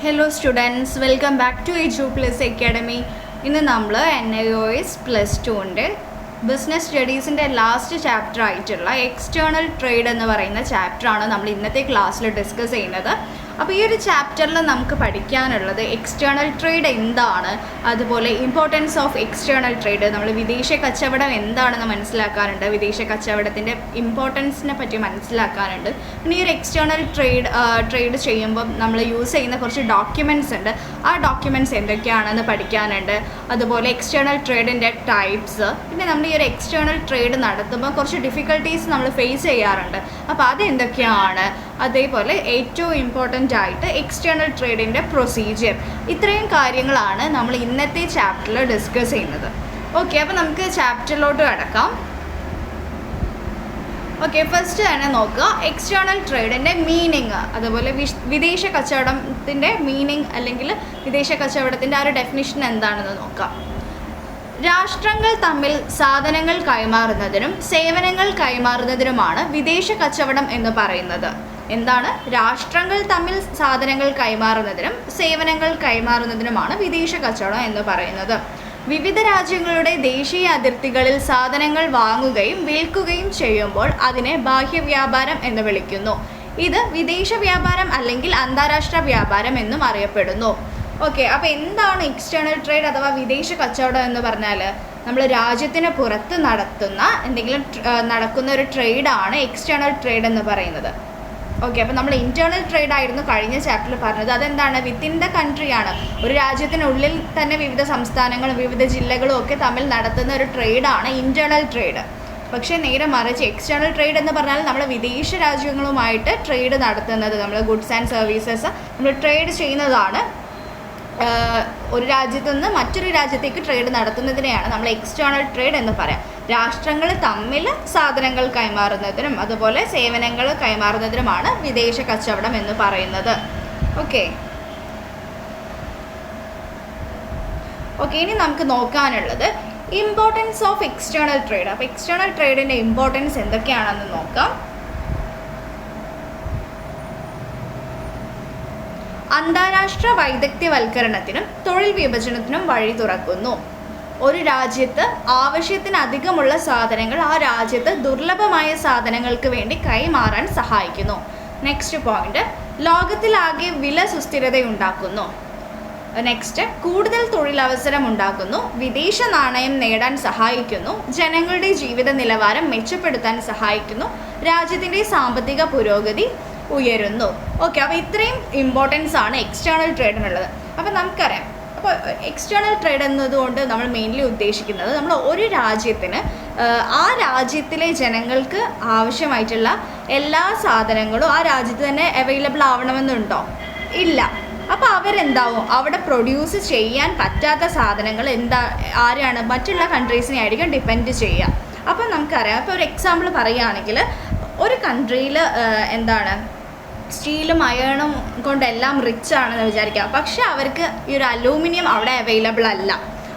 Hello students, welcome back to Edu Plus Academy. ഇന്ന് നമ്മൾ NIOS plus ടുവിൻ്റെ business സ്റ്റഡീസിൻ്റെ last chapter ആയിട്ടുള്ള external trade എന്ന് പറയുന്ന ചാപ്റ്ററാണ് നമ്മൾ ഇന്നത്തെ ക്ലാസ്സിൽ ഡിസ്കസ് ചെയ്യുന്നത്. അപ്പോൾ ഈ ഒരു ചാപ്റ്ററിൽ നമുക്ക് പഠിക്കാനുള്ളത് എക്സ്റ്റേണൽ ട്രേഡ് എന്താണ്, അതുപോലെ ഇമ്പോർട്ടൻസ് ഓഫ് എക്സ്റ്റേണൽ ട്രേഡ്, നമ്മൾ വിദേശ കച്ചവടം എന്താണെന്ന് മനസ്സിലാക്കാനുണ്ട്, വിദേശ കച്ചവടത്തിൻ്റെ ഇമ്പോർട്ടൻസിനെ പറ്റി മനസ്സിലാക്കാനുണ്ട്. പിന്നെ ഈ ഒരു എക്സ്റ്റേണൽ ട്രേഡ് ചെയ്യുമ്പം നമ്മൾ യൂസ് ചെയ്യുന്ന കുറച്ച് ഡോക്യുമെൻറ്റ്സ് ഉണ്ട്, ആ ഡോക്യുമെൻറ്റ്സ് എന്തൊക്കെയാണെന്ന് പഠിക്കാനുണ്ട്. അതുപോലെ എക്സ്റ്റേണൽ ട്രേഡിൻ്റെ ടൈപ്സ്, പിന്നെ നമ്മൾ ഈ ഒരു എക്സ്റ്റേണൽ ട്രേഡ് നടത്തുമ്പോൾ കുറച്ച് ഡിഫിക്കൽട്ടീസ് നമ്മൾ ഫേസ് ചെയ്യാറുണ്ട്, അപ്പോൾ അതെന്തൊക്കെയാണ്. അതേപോലെ ഏറ്റവും ഇമ്പോർട്ടൻ്റ് ആയിട്ട് എക്സ്റ്റേണൽ ട്രേഡിൻ്റെ പ്രൊസീജിയർ, ഇത്രയും കാര്യങ്ങളാണ് നമ്മൾ ഇന്നത്തെ ചാപ്റ്ററിൽ ഡിസ്കസ് ചെയ്യുന്നത്. ഓക്കെ, അപ്പോൾ നമുക്ക് ചാപ്റ്ററിലോട്ട് കടക്കാം. ഓക്കെ, ഫസ്റ്റ് തന്നെ നോക്കുക എക്സ്റ്റേണൽ ട്രേഡിൻ്റെ മീനിങ്, അതുപോലെ വിദേശ കച്ചവടത്തിൻ്റെ മീനിങ് അല്ലെങ്കിൽ വിദേശ കച്ചവടത്തിൻ്റെ ആ ഒരു ഡെഫിനിഷൻ എന്താണെന്ന് നോക്കാം. രാഷ്ട്രങ്ങൾ തമ്മിൽ സാധനങ്ങൾ കൈമാറുന്നതിനും സേവനങ്ങൾ കൈമാറുന്നതിനുമാണ് വിദേശ കച്ചവടം എന്ന് പറയുന്നത്. എന്താണ്? രാഷ്ട്രങ്ങൾ തമ്മിൽ സാധനങ്ങൾ കൈമാറുന്നതിനും സേവനങ്ങൾ കൈമാറുന്നതിനുമാണ് വിദേശ കച്ചവടം എന്ന് പറയുന്നത്. വിവിധ രാജ്യങ്ങളുടെ ദേശീയ അതിർത്തികളിൽ സാധനങ്ങൾ വാങ്ങുകയും വിൽക്കുകയും ചെയ്യുമ്പോൾ അതിനെ ബാഹ്യവ്യാപാരം എന്ന് വിളിക്കുന്നു. ഇത് വിദേശ വ്യാപാരം അല്ലെങ്കിൽ അന്താരാഷ്ട്ര വ്യാപാരം എന്നും അറിയപ്പെടുന്നു. ഓക്കെ, അപ്പോൾ എന്താണ് എക്സ്റ്റേണൽ ട്രേഡ് അഥവാ വിദേശ കച്ചവടം എന്ന് പറഞ്ഞാൽ നമ്മൾ രാജ്യത്തിന് പുറത്ത് നടക്കുന്ന ഒരു ട്രേഡാണ് എക്സ്റ്റേണൽ ട്രേഡ് എന്ന് പറയുന്നത്. ഓക്കെ, അപ്പോൾ നമ്മൾ ഇൻറ്റേർണൽ ട്രേഡ് ആയിരുന്നു കഴിഞ്ഞ ചാപ്റ്ററിൽ പറഞ്ഞത്. അതെന്താണ്? വിത്തിൻ ദ കൺട്രിയാണ്, ഒരു രാജ്യത്തിനുള്ളിൽ തന്നെ വിവിധ സംസ്ഥാനങ്ങളും വിവിധ ജില്ലകളും ഒക്കെ തമ്മിൽ നടത്തുന്ന ഒരു ട്രേഡാണ് ഇൻറ്റേർണൽ ട്രേഡ്. പക്ഷേ നേരെ മറിച്ച് എക്സ്റ്റേണൽ ട്രേഡ് എന്ന് പറഞ്ഞാൽ നമ്മൾ വിദേശ രാജ്യങ്ങളുമായിട്ട് ട്രേഡ് നടത്തുന്നത്, നമ്മൾ ഗുഡ്സ് ആൻഡ് സർവീസസ് നമ്മൾ ട്രേഡ് ചെയ്യുന്നതാണ്. ഒരു രാജ്യത്തു നിന്ന് മറ്റൊരു രാജ്യത്തേക്ക് ട്രേഡ് നടത്തുന്നതിനെയാണ് നമ്മൾ എക്സ്റ്റേണൽ ട്രേഡ് എന്ന് പറയാം. രാഷ്ട്രങ്ങൾ തമ്മിൽ സാധനങ്ങൾ കൈമാറുന്നതിനും അതുപോലെ സേവനങ്ങൾ കൈമാറുന്നതിനുമാണ് വിദേശ കച്ചവടം എന്ന് പറയുന്നത്. ഓക്കെ, ഇനി നമുക്ക് നോക്കാനുള്ളത് ഇമ്പോർട്ടൻസ് ഓഫ് എക്സ്റ്റേണൽ ട്രേഡ്. അപ്പോൾ എക്സ്റ്റേണൽ ട്രേഡിൻ്റെ ഇമ്പോർട്ടൻസ് എന്തൊക്കെയാണെന്ന് നോക്കാം. അന്താരാഷ്ട്ര വൈദഗ്ധ്യവൽക്കരണത്തിനും തൊഴിൽ വിഭജനത്തിനും വഴി തുറക്കുന്നു. ഒരു രാജ്യത്ത് ആവശ്യത്തിനധികമുള്ള സാധനങ്ങൾ ആ രാജ്യത്ത് ദുർലഭമായ സാധനങ്ങൾക്ക് വേണ്ടി കൈമാറാൻ സഹായിക്കുന്നു. നെക്സ്റ്റ് പോയിന്റ്, ലോകത്തിലാകെ വില സുസ്ഥിരതയുണ്ടാക്കുന്നു. നെക്സ്റ്റ്, കൂടുതൽ തൊഴിലവസരം ഉണ്ടാക്കുന്നു, വിദേശ നാണയം നേടാൻ സഹായിക്കുന്നു, ജനങ്ങളുടെ ജീവിത നിലവാരം മെച്ചപ്പെടുത്താൻ സഹായിക്കുന്നു, രാജ്യത്തിൻ്റെ സാമ്പത്തിക പുരോഗതി ഉയരുന്നു. ഓക്കെ, അപ്പോൾ ഇത്രയും ഇമ്പോർട്ടൻസ് ആണ് എക്സ്റ്റേണൽ ട്രേഡിനുള്ളത്. അപ്പോൾ നമുക്കറിയാം, അപ്പോൾ എക്സ്റ്റേണൽ ട്രേഡ് എന്നതുകൊണ്ട് നമ്മൾ മെയിൻലി ഉദ്ദേശിക്കുന്നത് നമ്മൾ ഒരു രാജ്യത്തിന് ആ രാജ്യത്തിലെ ജനങ്ങൾക്ക് ആവശ്യമായിട്ടുള്ള എല്ലാ സാധനങ്ങളും ആ രാജ്യത്ത് തന്നെ അവൈലബിൾ ആവണമെന്നുണ്ടോ? ഇല്ല. അപ്പോൾ അവരെന്താവും, അവിടെ പ്രൊഡ്യൂസ് ചെയ്യാൻ പറ്റാത്ത സാധനങ്ങൾ ആരാണ്? മറ്റുള്ള കൺട്രീസിനെ ആയിരിക്കും ഡിപ്പെൻഡ് ചെയ്യുക. അപ്പോൾ നമുക്കറിയാം, ഇപ്പോൾ ഒരു എക്സാമ്പിൾ പറയുകയാണെങ്കിൽ ഒരു കൺട്രിയിൽ സ്റ്റീലും അയേണും കൊണ്ടെല്ലാം റിച്ച് ആണെന്ന് വിചാരിക്കുക, പക്ഷെ അവർക്ക് ഈ ഒരു അലൂമിനിയം അവിടെ അവൈലബിൾ അല്ല.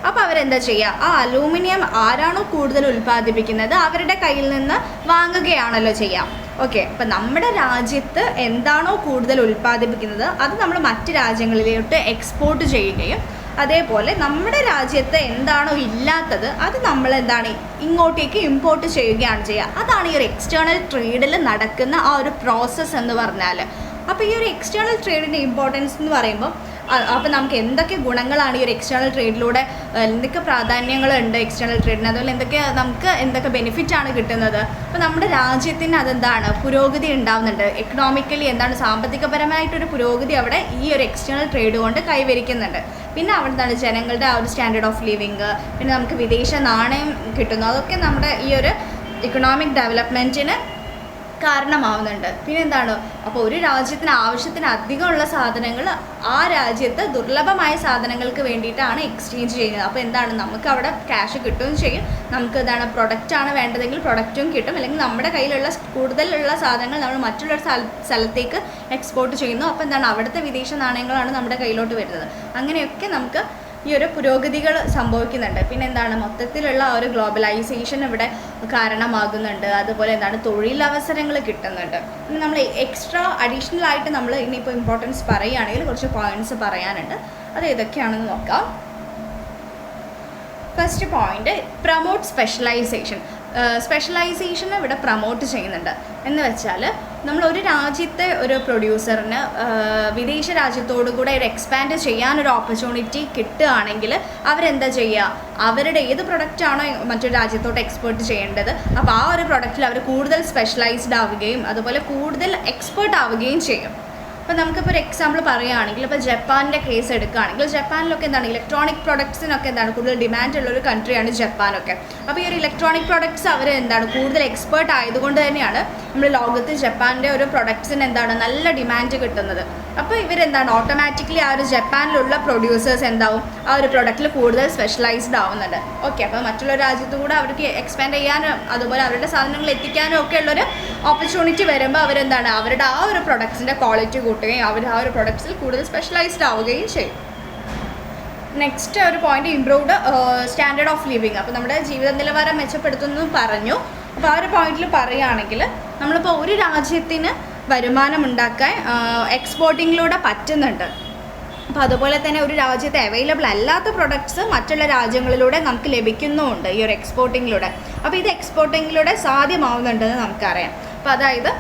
അപ്പോൾ അവരെന്താ ചെയ്യുക? ആ അലൂമിനിയം ആരാണോ കൂടുതൽ ഉൽപ്പാദിപ്പിക്കുന്നത് അവരുടെ കയ്യിൽ നിന്ന് വാങ്ങുകയാണല്ലോ ചെയ്യുക. ഓക്കെ, അപ്പം നമ്മുടെ രാജ്യത്ത് എന്താണോ കൂടുതൽ ഉൽപ്പാദിപ്പിക്കുന്നത് അത് നമ്മൾ മറ്റ് രാജ്യങ്ങളിലോട്ട് എക്സ്പോർട്ട് ചെയ്യുകയും അതേപോലെ നമ്മുടെ രാജ്യത്ത് എന്താണോ ഇല്ലാത്തത് അത് നമ്മൾ ഇങ്ങോട്ടേക്ക് ഇമ്പോർട്ട് ചെയ്യുകയാണ് ചെയ്യുക. അതാണ് ഈ ഒരു എക്സ്റ്റേണൽ ട്രേഡിൽ നടക്കുന്ന ആ ഒരു പ്രോസസ്സ് എന്ന് പറഞ്ഞാൽ. അപ്പോൾ ഈ ഒരു എക്സ്റ്റേണൽ ട്രേഡിൻ്റെ ഇമ്പോർട്ടൻസ് എന്ന് പറയുമ്പോൾ അപ്പോൾ നമുക്ക് എന്തൊക്കെ ഗുണങ്ങളാണ് ഈ ഒരു എക്സ്റ്റേണൽ ട്രേഡിലൂടെ, എന്തൊക്കെ പ്രാധാന്യങ്ങളുണ്ട് എക്സ്റ്റേണൽ ട്രേഡിന്, അതുപോലെ എന്തൊക്കെ ബെനിഫിറ്റാണ് കിട്ടുന്നത്. അപ്പോൾ നമ്മുടെ രാജ്യത്തിന് പുരോഗതി ഉണ്ടാവുന്നുണ്ട്. എക്കണോമിക്കലി സാമ്പത്തികപരമായിട്ടൊരു പുരോഗതി അവിടെ ഈ ഒരു എക്സ്റ്റേണൽ ട്രേഡ് കൊണ്ട് കൈവരിക്കുന്നുണ്ട്. പിന്നെ അവിടെ ജനങ്ങളുടെ ആ ഒരു സ്റ്റാൻഡേർഡ് ഓഫ് ലിവിങ്, പിന്നെ നമുക്ക് വിദേശ നാണയം കിട്ടുന്നു, അതൊക്കെ നമ്മുടെ ഈ ഒരു ഇക്കണോമിക് ഡെവലപ്മെൻറ്റിന് കാരണമാവുന്നുണ്ട്. പിന്നെ അപ്പോൾ ഒരു രാജ്യത്തിന് ആവശ്യത്തിന് അധികമുള്ള സാധനങ്ങൾ ആ രാജ്യത്ത് ദുർലഭമായ സാധനങ്ങൾക്ക് വേണ്ടിയിട്ടാണ് എക്സ്ചേഞ്ച് ചെയ്യുന്നത്. അപ്പോൾ നമുക്ക് അവിടെ ക്യാഷ് കിട്ടുകയും ചെയ്യും, നമുക്ക് പ്രൊഡക്റ്റാണ് വേണ്ടതെങ്കിൽ പ്രൊഡക്റ്റും കിട്ടും, അല്ലെങ്കിൽ നമ്മുടെ കയ്യിലുള്ള കൂടുതലുള്ള സാധനങ്ങൾ നമ്മൾ മറ്റുള്ള സ്ഥലത്തേക്ക് എക്സ്പോർട്ട് ചെയ്യുന്നു. അപ്പോൾ അവിടുത്തെ വിദേശ നാണയങ്ങളാണ് നമ്മുടെ കയ്യിലോട്ട് വരുന്നത്. അങ്ങനെയൊക്കെ നമുക്ക് ഈ ഒരു പുരോഗതികൾ സംഭവിക്കുന്നുണ്ട്. പിന്നെ എന്താണ്, മൊത്തത്തിലുള്ള ഒരു ഗ്ലോബലൈസേഷൻ ഇവിടെ കാരണമാകുന്നുണ്ട്. അതുപോലെ എന്താണ്, തൊഴിലവസരങ്ങൾ കിട്ടുന്നുണ്ട്. ഇനി നമ്മൾ എക്സ്ട്രാ അഡീഷണൽ ആയിട്ട് നമ്മൾ ഇനിയിപ്പോൾ ഇമ്പോർട്ടൻസ് പറയുകയാണെങ്കിൽ കുറച്ച് പോയിന്റ്സ് പറയാനുണ്ട്. അത് ഏതൊക്കെയാണെന്ന് നോക്കാം. First point, promote specialisation. Specialisation ഇവിടെ പ്രൊമോട്ട് ചെയ്യുന്നുണ്ട്. എന്ന് വെച്ചാൽ നമ്മൾ ഒരു രാജ്യത്തെ ഒരു പ്രൊഡ്യൂസറിന് വിദേശ രാജ്യത്തോടു കൂടെ ഒരു എക്സ്പാൻഡ് ചെയ്യാനൊരു ഓപ്പർച്യൂണിറ്റി കിട്ടുകയാണെങ്കിൽ അവരെന്താ ചെയ്യുക, അവരുടെ ഏത് പ്രൊഡക്റ്റാണോ മറ്റൊരു രാജ്യത്തോട്ട് എക്സ്പോർട്ട് ചെയ്യേണ്ടത്, അപ്പോൾ ആ ഒരു പ്രൊഡക്റ്റിൽ അവർ കൂടുതൽ സ്പെഷ്യലൈസ്ഡ് ആവുകയും അതുപോലെ കൂടുതൽ എക്സ്പേർട്ട് ആവുകയും ചെയ്യും. അപ്പോൾ നമുക്കിപ്പോൾ ഒരു എക്സാമ്പിൾ പറയുകയാണെങ്കിൽ, ഇപ്പോൾ ജപ്പാൻ്റെ കേസ് എടുക്കുകയാണെങ്കിൽ, ജപ്പാനിലൊക്കെ എന്താണ് ഇലക്ട്രോണിക് പ്രൊഡക്ട്സിനൊക്കെ എന്താണ് കൂടുതൽ ഡിമാൻഡ് ഉള്ളൊരു കൺട്രിയാണ് ജപ്പാനൊക്കെ. അപ്പോൾ ഈ ഒരു ഇലക്ട്രോണിക് പ്രൊഡക്ട്സ് അവർ എന്താണ് കൂടുതൽ എക്സ്പേർട്ട് ആയതുകൊണ്ട് തന്നെയാണ് നമ്മൾ ലോകത്ത് ജപ്പാൻ്റെ ഒരു പ്രൊഡക്ട്സിന് എന്താണ് നല്ല ഡിമാൻഡ് കിട്ടുന്നത്. അപ്പോൾ ഇവരെന്താണ് ഓട്ടോമാറ്റിക്കലി ആ ഒരു ജപ്പാനിലുള്ള പ്രൊഡ്യൂസേഴ്സ് എന്താവും ആ ഒരു പ്രൊഡക്റ്റിൽ കൂടുതൽ സ്പെഷ്യലൈസ്ഡ് ആവുന്നുണ്ട്. ഓക്കെ, അപ്പോൾ മറ്റുള്ള രാജ്യത്തു കൂടെ അവർക്ക് എക്സ്പാൻഡ് ചെയ്യാനും അതുപോലെ അവരുടെ സാധനങ്ങൾ എത്തിക്കാനും ഒക്കെ ഉള്ളൊരു ഓപ്പർച്യൂണിറ്റി വരുമ്പോൾ അവരെന്താണ് അവരുടെ ആ ഒരു പ്രൊഡക്ട്സിൻ്റെ ക്വാളിറ്റി കൂട്ടുകയും അവർ ആ ഒരു പ്രൊഡക്ട്സിൽ കൂടുതൽ സ്പെഷ്യലൈസ്ഡ് ആവുകയും ചെയ്യും. നെക്സ്റ്റ് ഒരു point, improved standard of living. അപ്പോൾ നമ്മുടെ ജീവിത നിലവാരം മെച്ചപ്പെടുത്തുന്നു പറഞ്ഞു. അപ്പോൾ ആ ഒരു പോയിന്റിൽ പറയുകയാണെങ്കിൽ നമ്മളിപ്പോൾ ഒരു രാജ്യത്തിന് വരുമാനം ഉണ്ടാക്കാൻ എക്സ്പോർട്ടിങ്ങിലൂടെ പറ്റുന്നുണ്ട്. അപ്പോൾ അതുപോലെ തന്നെ ഒരു രാജ്യത്ത് അവൈലബിൾ അല്ലാത്ത പ്രൊഡക്ട്സ് മറ്റുള്ള രാജ്യങ്ങളിലൂടെ നമുക്ക് ലഭിക്കുന്നുമുണ്ട് ഈ ഒരു എക്സ്പോർട്ടിങ്ങിലൂടെ. അപ്പോൾ ഇത് എക്സ്പോർട്ടിങ്ങിലൂടെ സാധ്യമാവുന്നുണ്ടെന്ന് നമുക്കറിയാം. അപ്പോൾ അതായത്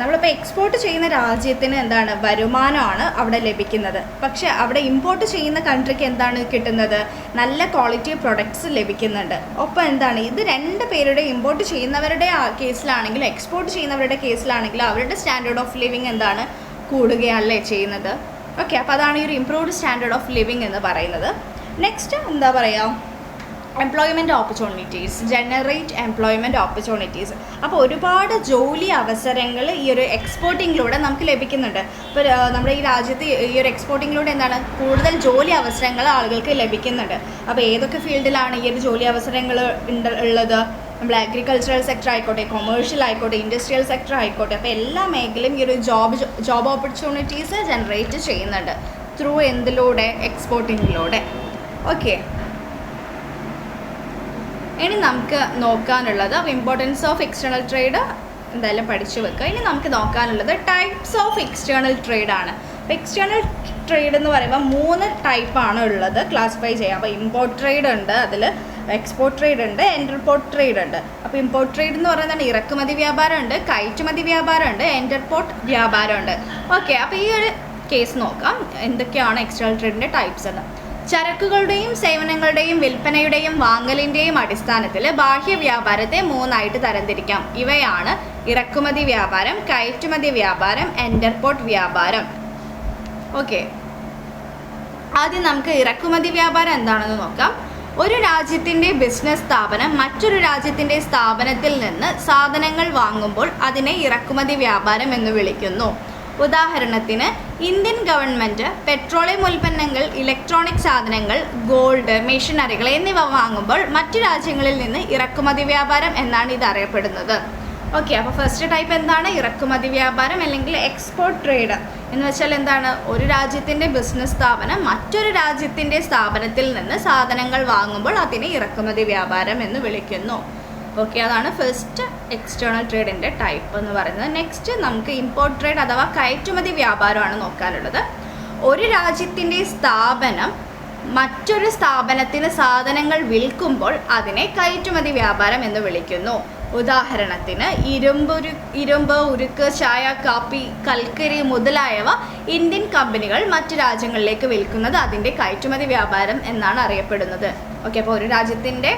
നമ്മളിപ്പോൾ എക്സ്പോർട്ട് ചെയ്യുന്ന രാജ്യത്തിന് എന്താണ് വരുമാനമാണ് അവിടെ ലഭിക്കുന്നത്. പക്ഷേ അവിടെ ഇമ്പോർട്ട് ചെയ്യുന്ന കൺട്രിക്ക് എന്താണ് കിട്ടുന്നത്, നല്ല ക്വാളിറ്റി പ്രൊഡക്ട്സ് ലഭിക്കുന്നുണ്ട്. ഒപ്പം എന്താണ് ഇത് രണ്ട് പേരുടെ ഇമ്പോർട്ട് ചെയ്യുന്നവരുടെ കേസിലാണെങ്കിലും എക്സ്പോർട്ട് ചെയ്യുന്നവരുടെ കേസിലാണെങ്കിലും അവരുടെ സ്റ്റാൻഡേർഡ് ഓഫ് ലിവിങ് എന്താണ് കൂടുകയല്ലേ ചെയ്യുന്നത്. ഓക്കെ, അപ്പോൾ അതാണ് ഈ ഒരു ഇംപ്രൂവ്ഡ് സ്റ്റാൻഡേർഡ് ഓഫ് ലിവിങ് എന്ന് പറയുന്നത്. നെക്സ്റ്റ് എന്താ പറയുക, employment opportunities, generate employment opportunities. അപ്പോൾ ഒരുപാട് ജോലി അവസരങ്ങൾ ഈ ഒരു എക്സ്പോർട്ടിങ്ങിലൂടെ നമുക്ക് ലഭിക്കുന്നുണ്ട്. ഇപ്പോൾ നമ്മുടെ ഈ രാജ്യത്ത് ഈ ഒരു എക്സ്പോർട്ടിങ്ങിലൂടെ എന്താണ് കൂടുതൽ ജോലി അവസരങ്ങൾ ആളുകൾക്ക് ലഭിക്കുന്നുണ്ട്. അപ്പോൾ ഏതൊക്കെ ഫീൽഡിലാണ് ഈ ഒരു ജോലി അവസരങ്ങൾ ഉള്ളത്, നമ്മൾ അഗ്രികൾച്ചറൽ സെക്ടർ ആയിക്കോട്ടെ, കൊമേഴ്ഷ്യൽ ആയിക്കോട്ടെ, ഇൻഡസ്ട്രിയൽ സെക്ടർ ആയിക്കോട്ടെ, അപ്പോൾ എല്ലാ മേഖലയും ഈ ഒരു ജോബ് ഓപ്പർച്യൂണിറ്റീസ് ജനറേറ്റ് ചെയ്യുന്നുണ്ട് ത്രൂ എന്തിലൂടെ, എക്സ്പോർട്ടിങ്ങിലൂടെ. ഓക്കെ, ഇനി നമുക്ക് നോക്കാനുള്ളത് ഇമ്പോർട്ടൻസ് ഓഫ് എക്സ്റ്റേണൽ ട്രേഡ് എന്തായാലും പഠിച്ചു വെക്കുക. ഇനി നമുക്ക് നോക്കാനുള്ളത് ടൈപ്സ് ഓഫ് എക്സ്റ്റേണൽ ട്രേഡ് ആണ്. അപ്പോൾ എക്സ്റ്റേണൽ ട്രേഡ് എന്ന് പറയുമ്പോൾ 3 ടൈപ്പാണ് ഉള്ളത്, ക്ലാസിഫൈ ചെയ്യാം. അപ്പോൾ ഇമ്പോർട്ട് ട്രേഡ് ഉണ്ട്, അതിൽ എക്സ്പോർട്ട് ട്രേഡ് ഉണ്ട്, എൻ്റർപോർട്ട് ട്രേഡ് ഉണ്ട്. അപ്പോൾ ഇമ്പോർട്ട് ട്രേഡ് എന്ന് പറയുന്നത് ഇറക്കുമതി വ്യാപാരമുണ്ട്, കയറ്റുമതി വ്യാപാരമുണ്ട്, എൻ്റർപോർട്ട് വ്യാപാരമുണ്ട്. ഓക്കെ, അപ്പോൾ ഈ ഒരു കേസ് നോക്കാം എന്തൊക്കെയാണ് എക്സ്റ്റേണൽ ട്രേഡിൻ്റെ ടൈപ്സ് എന്ന്. ചരക്കുകളുടെയും സേവനങ്ങളുടെയും വിൽപ്പനയുടെയും വാങ്ങലിൻ്റെയും അടിസ്ഥാനത്തിൽ ബാഹ്യ വ്യാപാരത്തെ 3 ആയിട്ട് തരംതിരിക്കാം. ഇവയാണ് ഇറക്കുമതി വ്യാപാരം, കയറ്റുമതി വ്യാപാരം, എൻ്റർപോർട്ട് വ്യാപാരം. ഓക്കെ, ആദ്യം നമുക്ക് ഇറക്കുമതി വ്യാപാരം എന്താണെന്ന് നോക്കാം. ഒരു രാജ്യത്തിൻ്റെ ബിസിനസ് സ്ഥാപനം മറ്റൊരു രാജ്യത്തിൻ്റെ സ്ഥാപനത്തിൽ നിന്ന് സാധനങ്ങൾ വാങ്ങുമ്പോൾ അതിനെ ഇറക്കുമതി വ്യാപാരം എന്ന് വിളിക്കുന്നു. ഉദാഹരണത്തിന് ഇന്ത്യൻ ഗവൺമെൻറ് പെട്രോളിയം ഉൽപ്പന്നങ്ങൾ, ഇലക്ട്രോണിക് സാധനങ്ങൾ, ഗോൾഡ്, മെഷീനറികൾ എന്നിവ വാങ്ങുമ്പോൾ മറ്റു രാജ്യങ്ങളിൽ നിന്ന് ഇറക്കുമതി വ്യാപാരം എന്നാണ് ഇത് അറിയപ്പെടുന്നത്. ഓക്കെ, അപ്പോൾ ഫസ്റ്റ് ടൈപ്പ് എന്താണ്, ഇറക്കുമതി വ്യാപാരം അല്ലെങ്കിൽ എക്സ്പോർട്ട് ട്രേഡ് എന്ന് വെച്ചാൽ എന്താണ്, ഒരു രാജ്യത്തിൻ്റെ ബിസിനസ് സ്ഥാപനം മറ്റൊരു രാജ്യത്തിൻ്റെ സ്ഥാപനത്തിൽ നിന്ന് സാധനങ്ങൾ വാങ്ങുമ്പോൾ അതിനെ ഇറക്കുമതി വ്യാപാരം എന്ന് വിളിക്കുന്നു. ഓക്കെ, അതാണ് ഫസ്റ്റ് എക്സ്റ്റേണൽ ട്രേഡിൻ്റെ ടൈപ്പ് എന്ന് പറയുന്നത്. നെക്സ്റ്റ് നമുക്ക് ഇമ്പോർട്ട് ട്രേഡ് അഥവാ കയറ്റുമതി വ്യാപാരമാണ് നോക്കാനുള്ളത്. ഒരു രാജ്യത്തിൻ്റെ സ്ഥാപനം മറ്റൊരു സ്ഥാപനത്തിന് സാധനങ്ങൾ വിൽക്കുമ്പോൾ അതിനെ കയറ്റുമതി വ്യാപാരം എന്ന് വിളിക്കുന്നു. ഉദാഹരണത്തിന് ഇരുമ്പ്, ഉരുക്ക്, ചായ, കാപ്പി, കൽക്കരി മുതലായവ ഇന്ത്യൻ കമ്പനികൾ മറ്റു രാജ്യങ്ങളിലേക്ക് വിൽക്കുന്നത് അതിൻ്റെ കയറ്റുമതി വ്യാപാരം എന്നാണ് അറിയപ്പെടുന്നത്. ഓക്കെ, അപ്പോൾ ഒരു രാജ്യത്തിൻ്റെ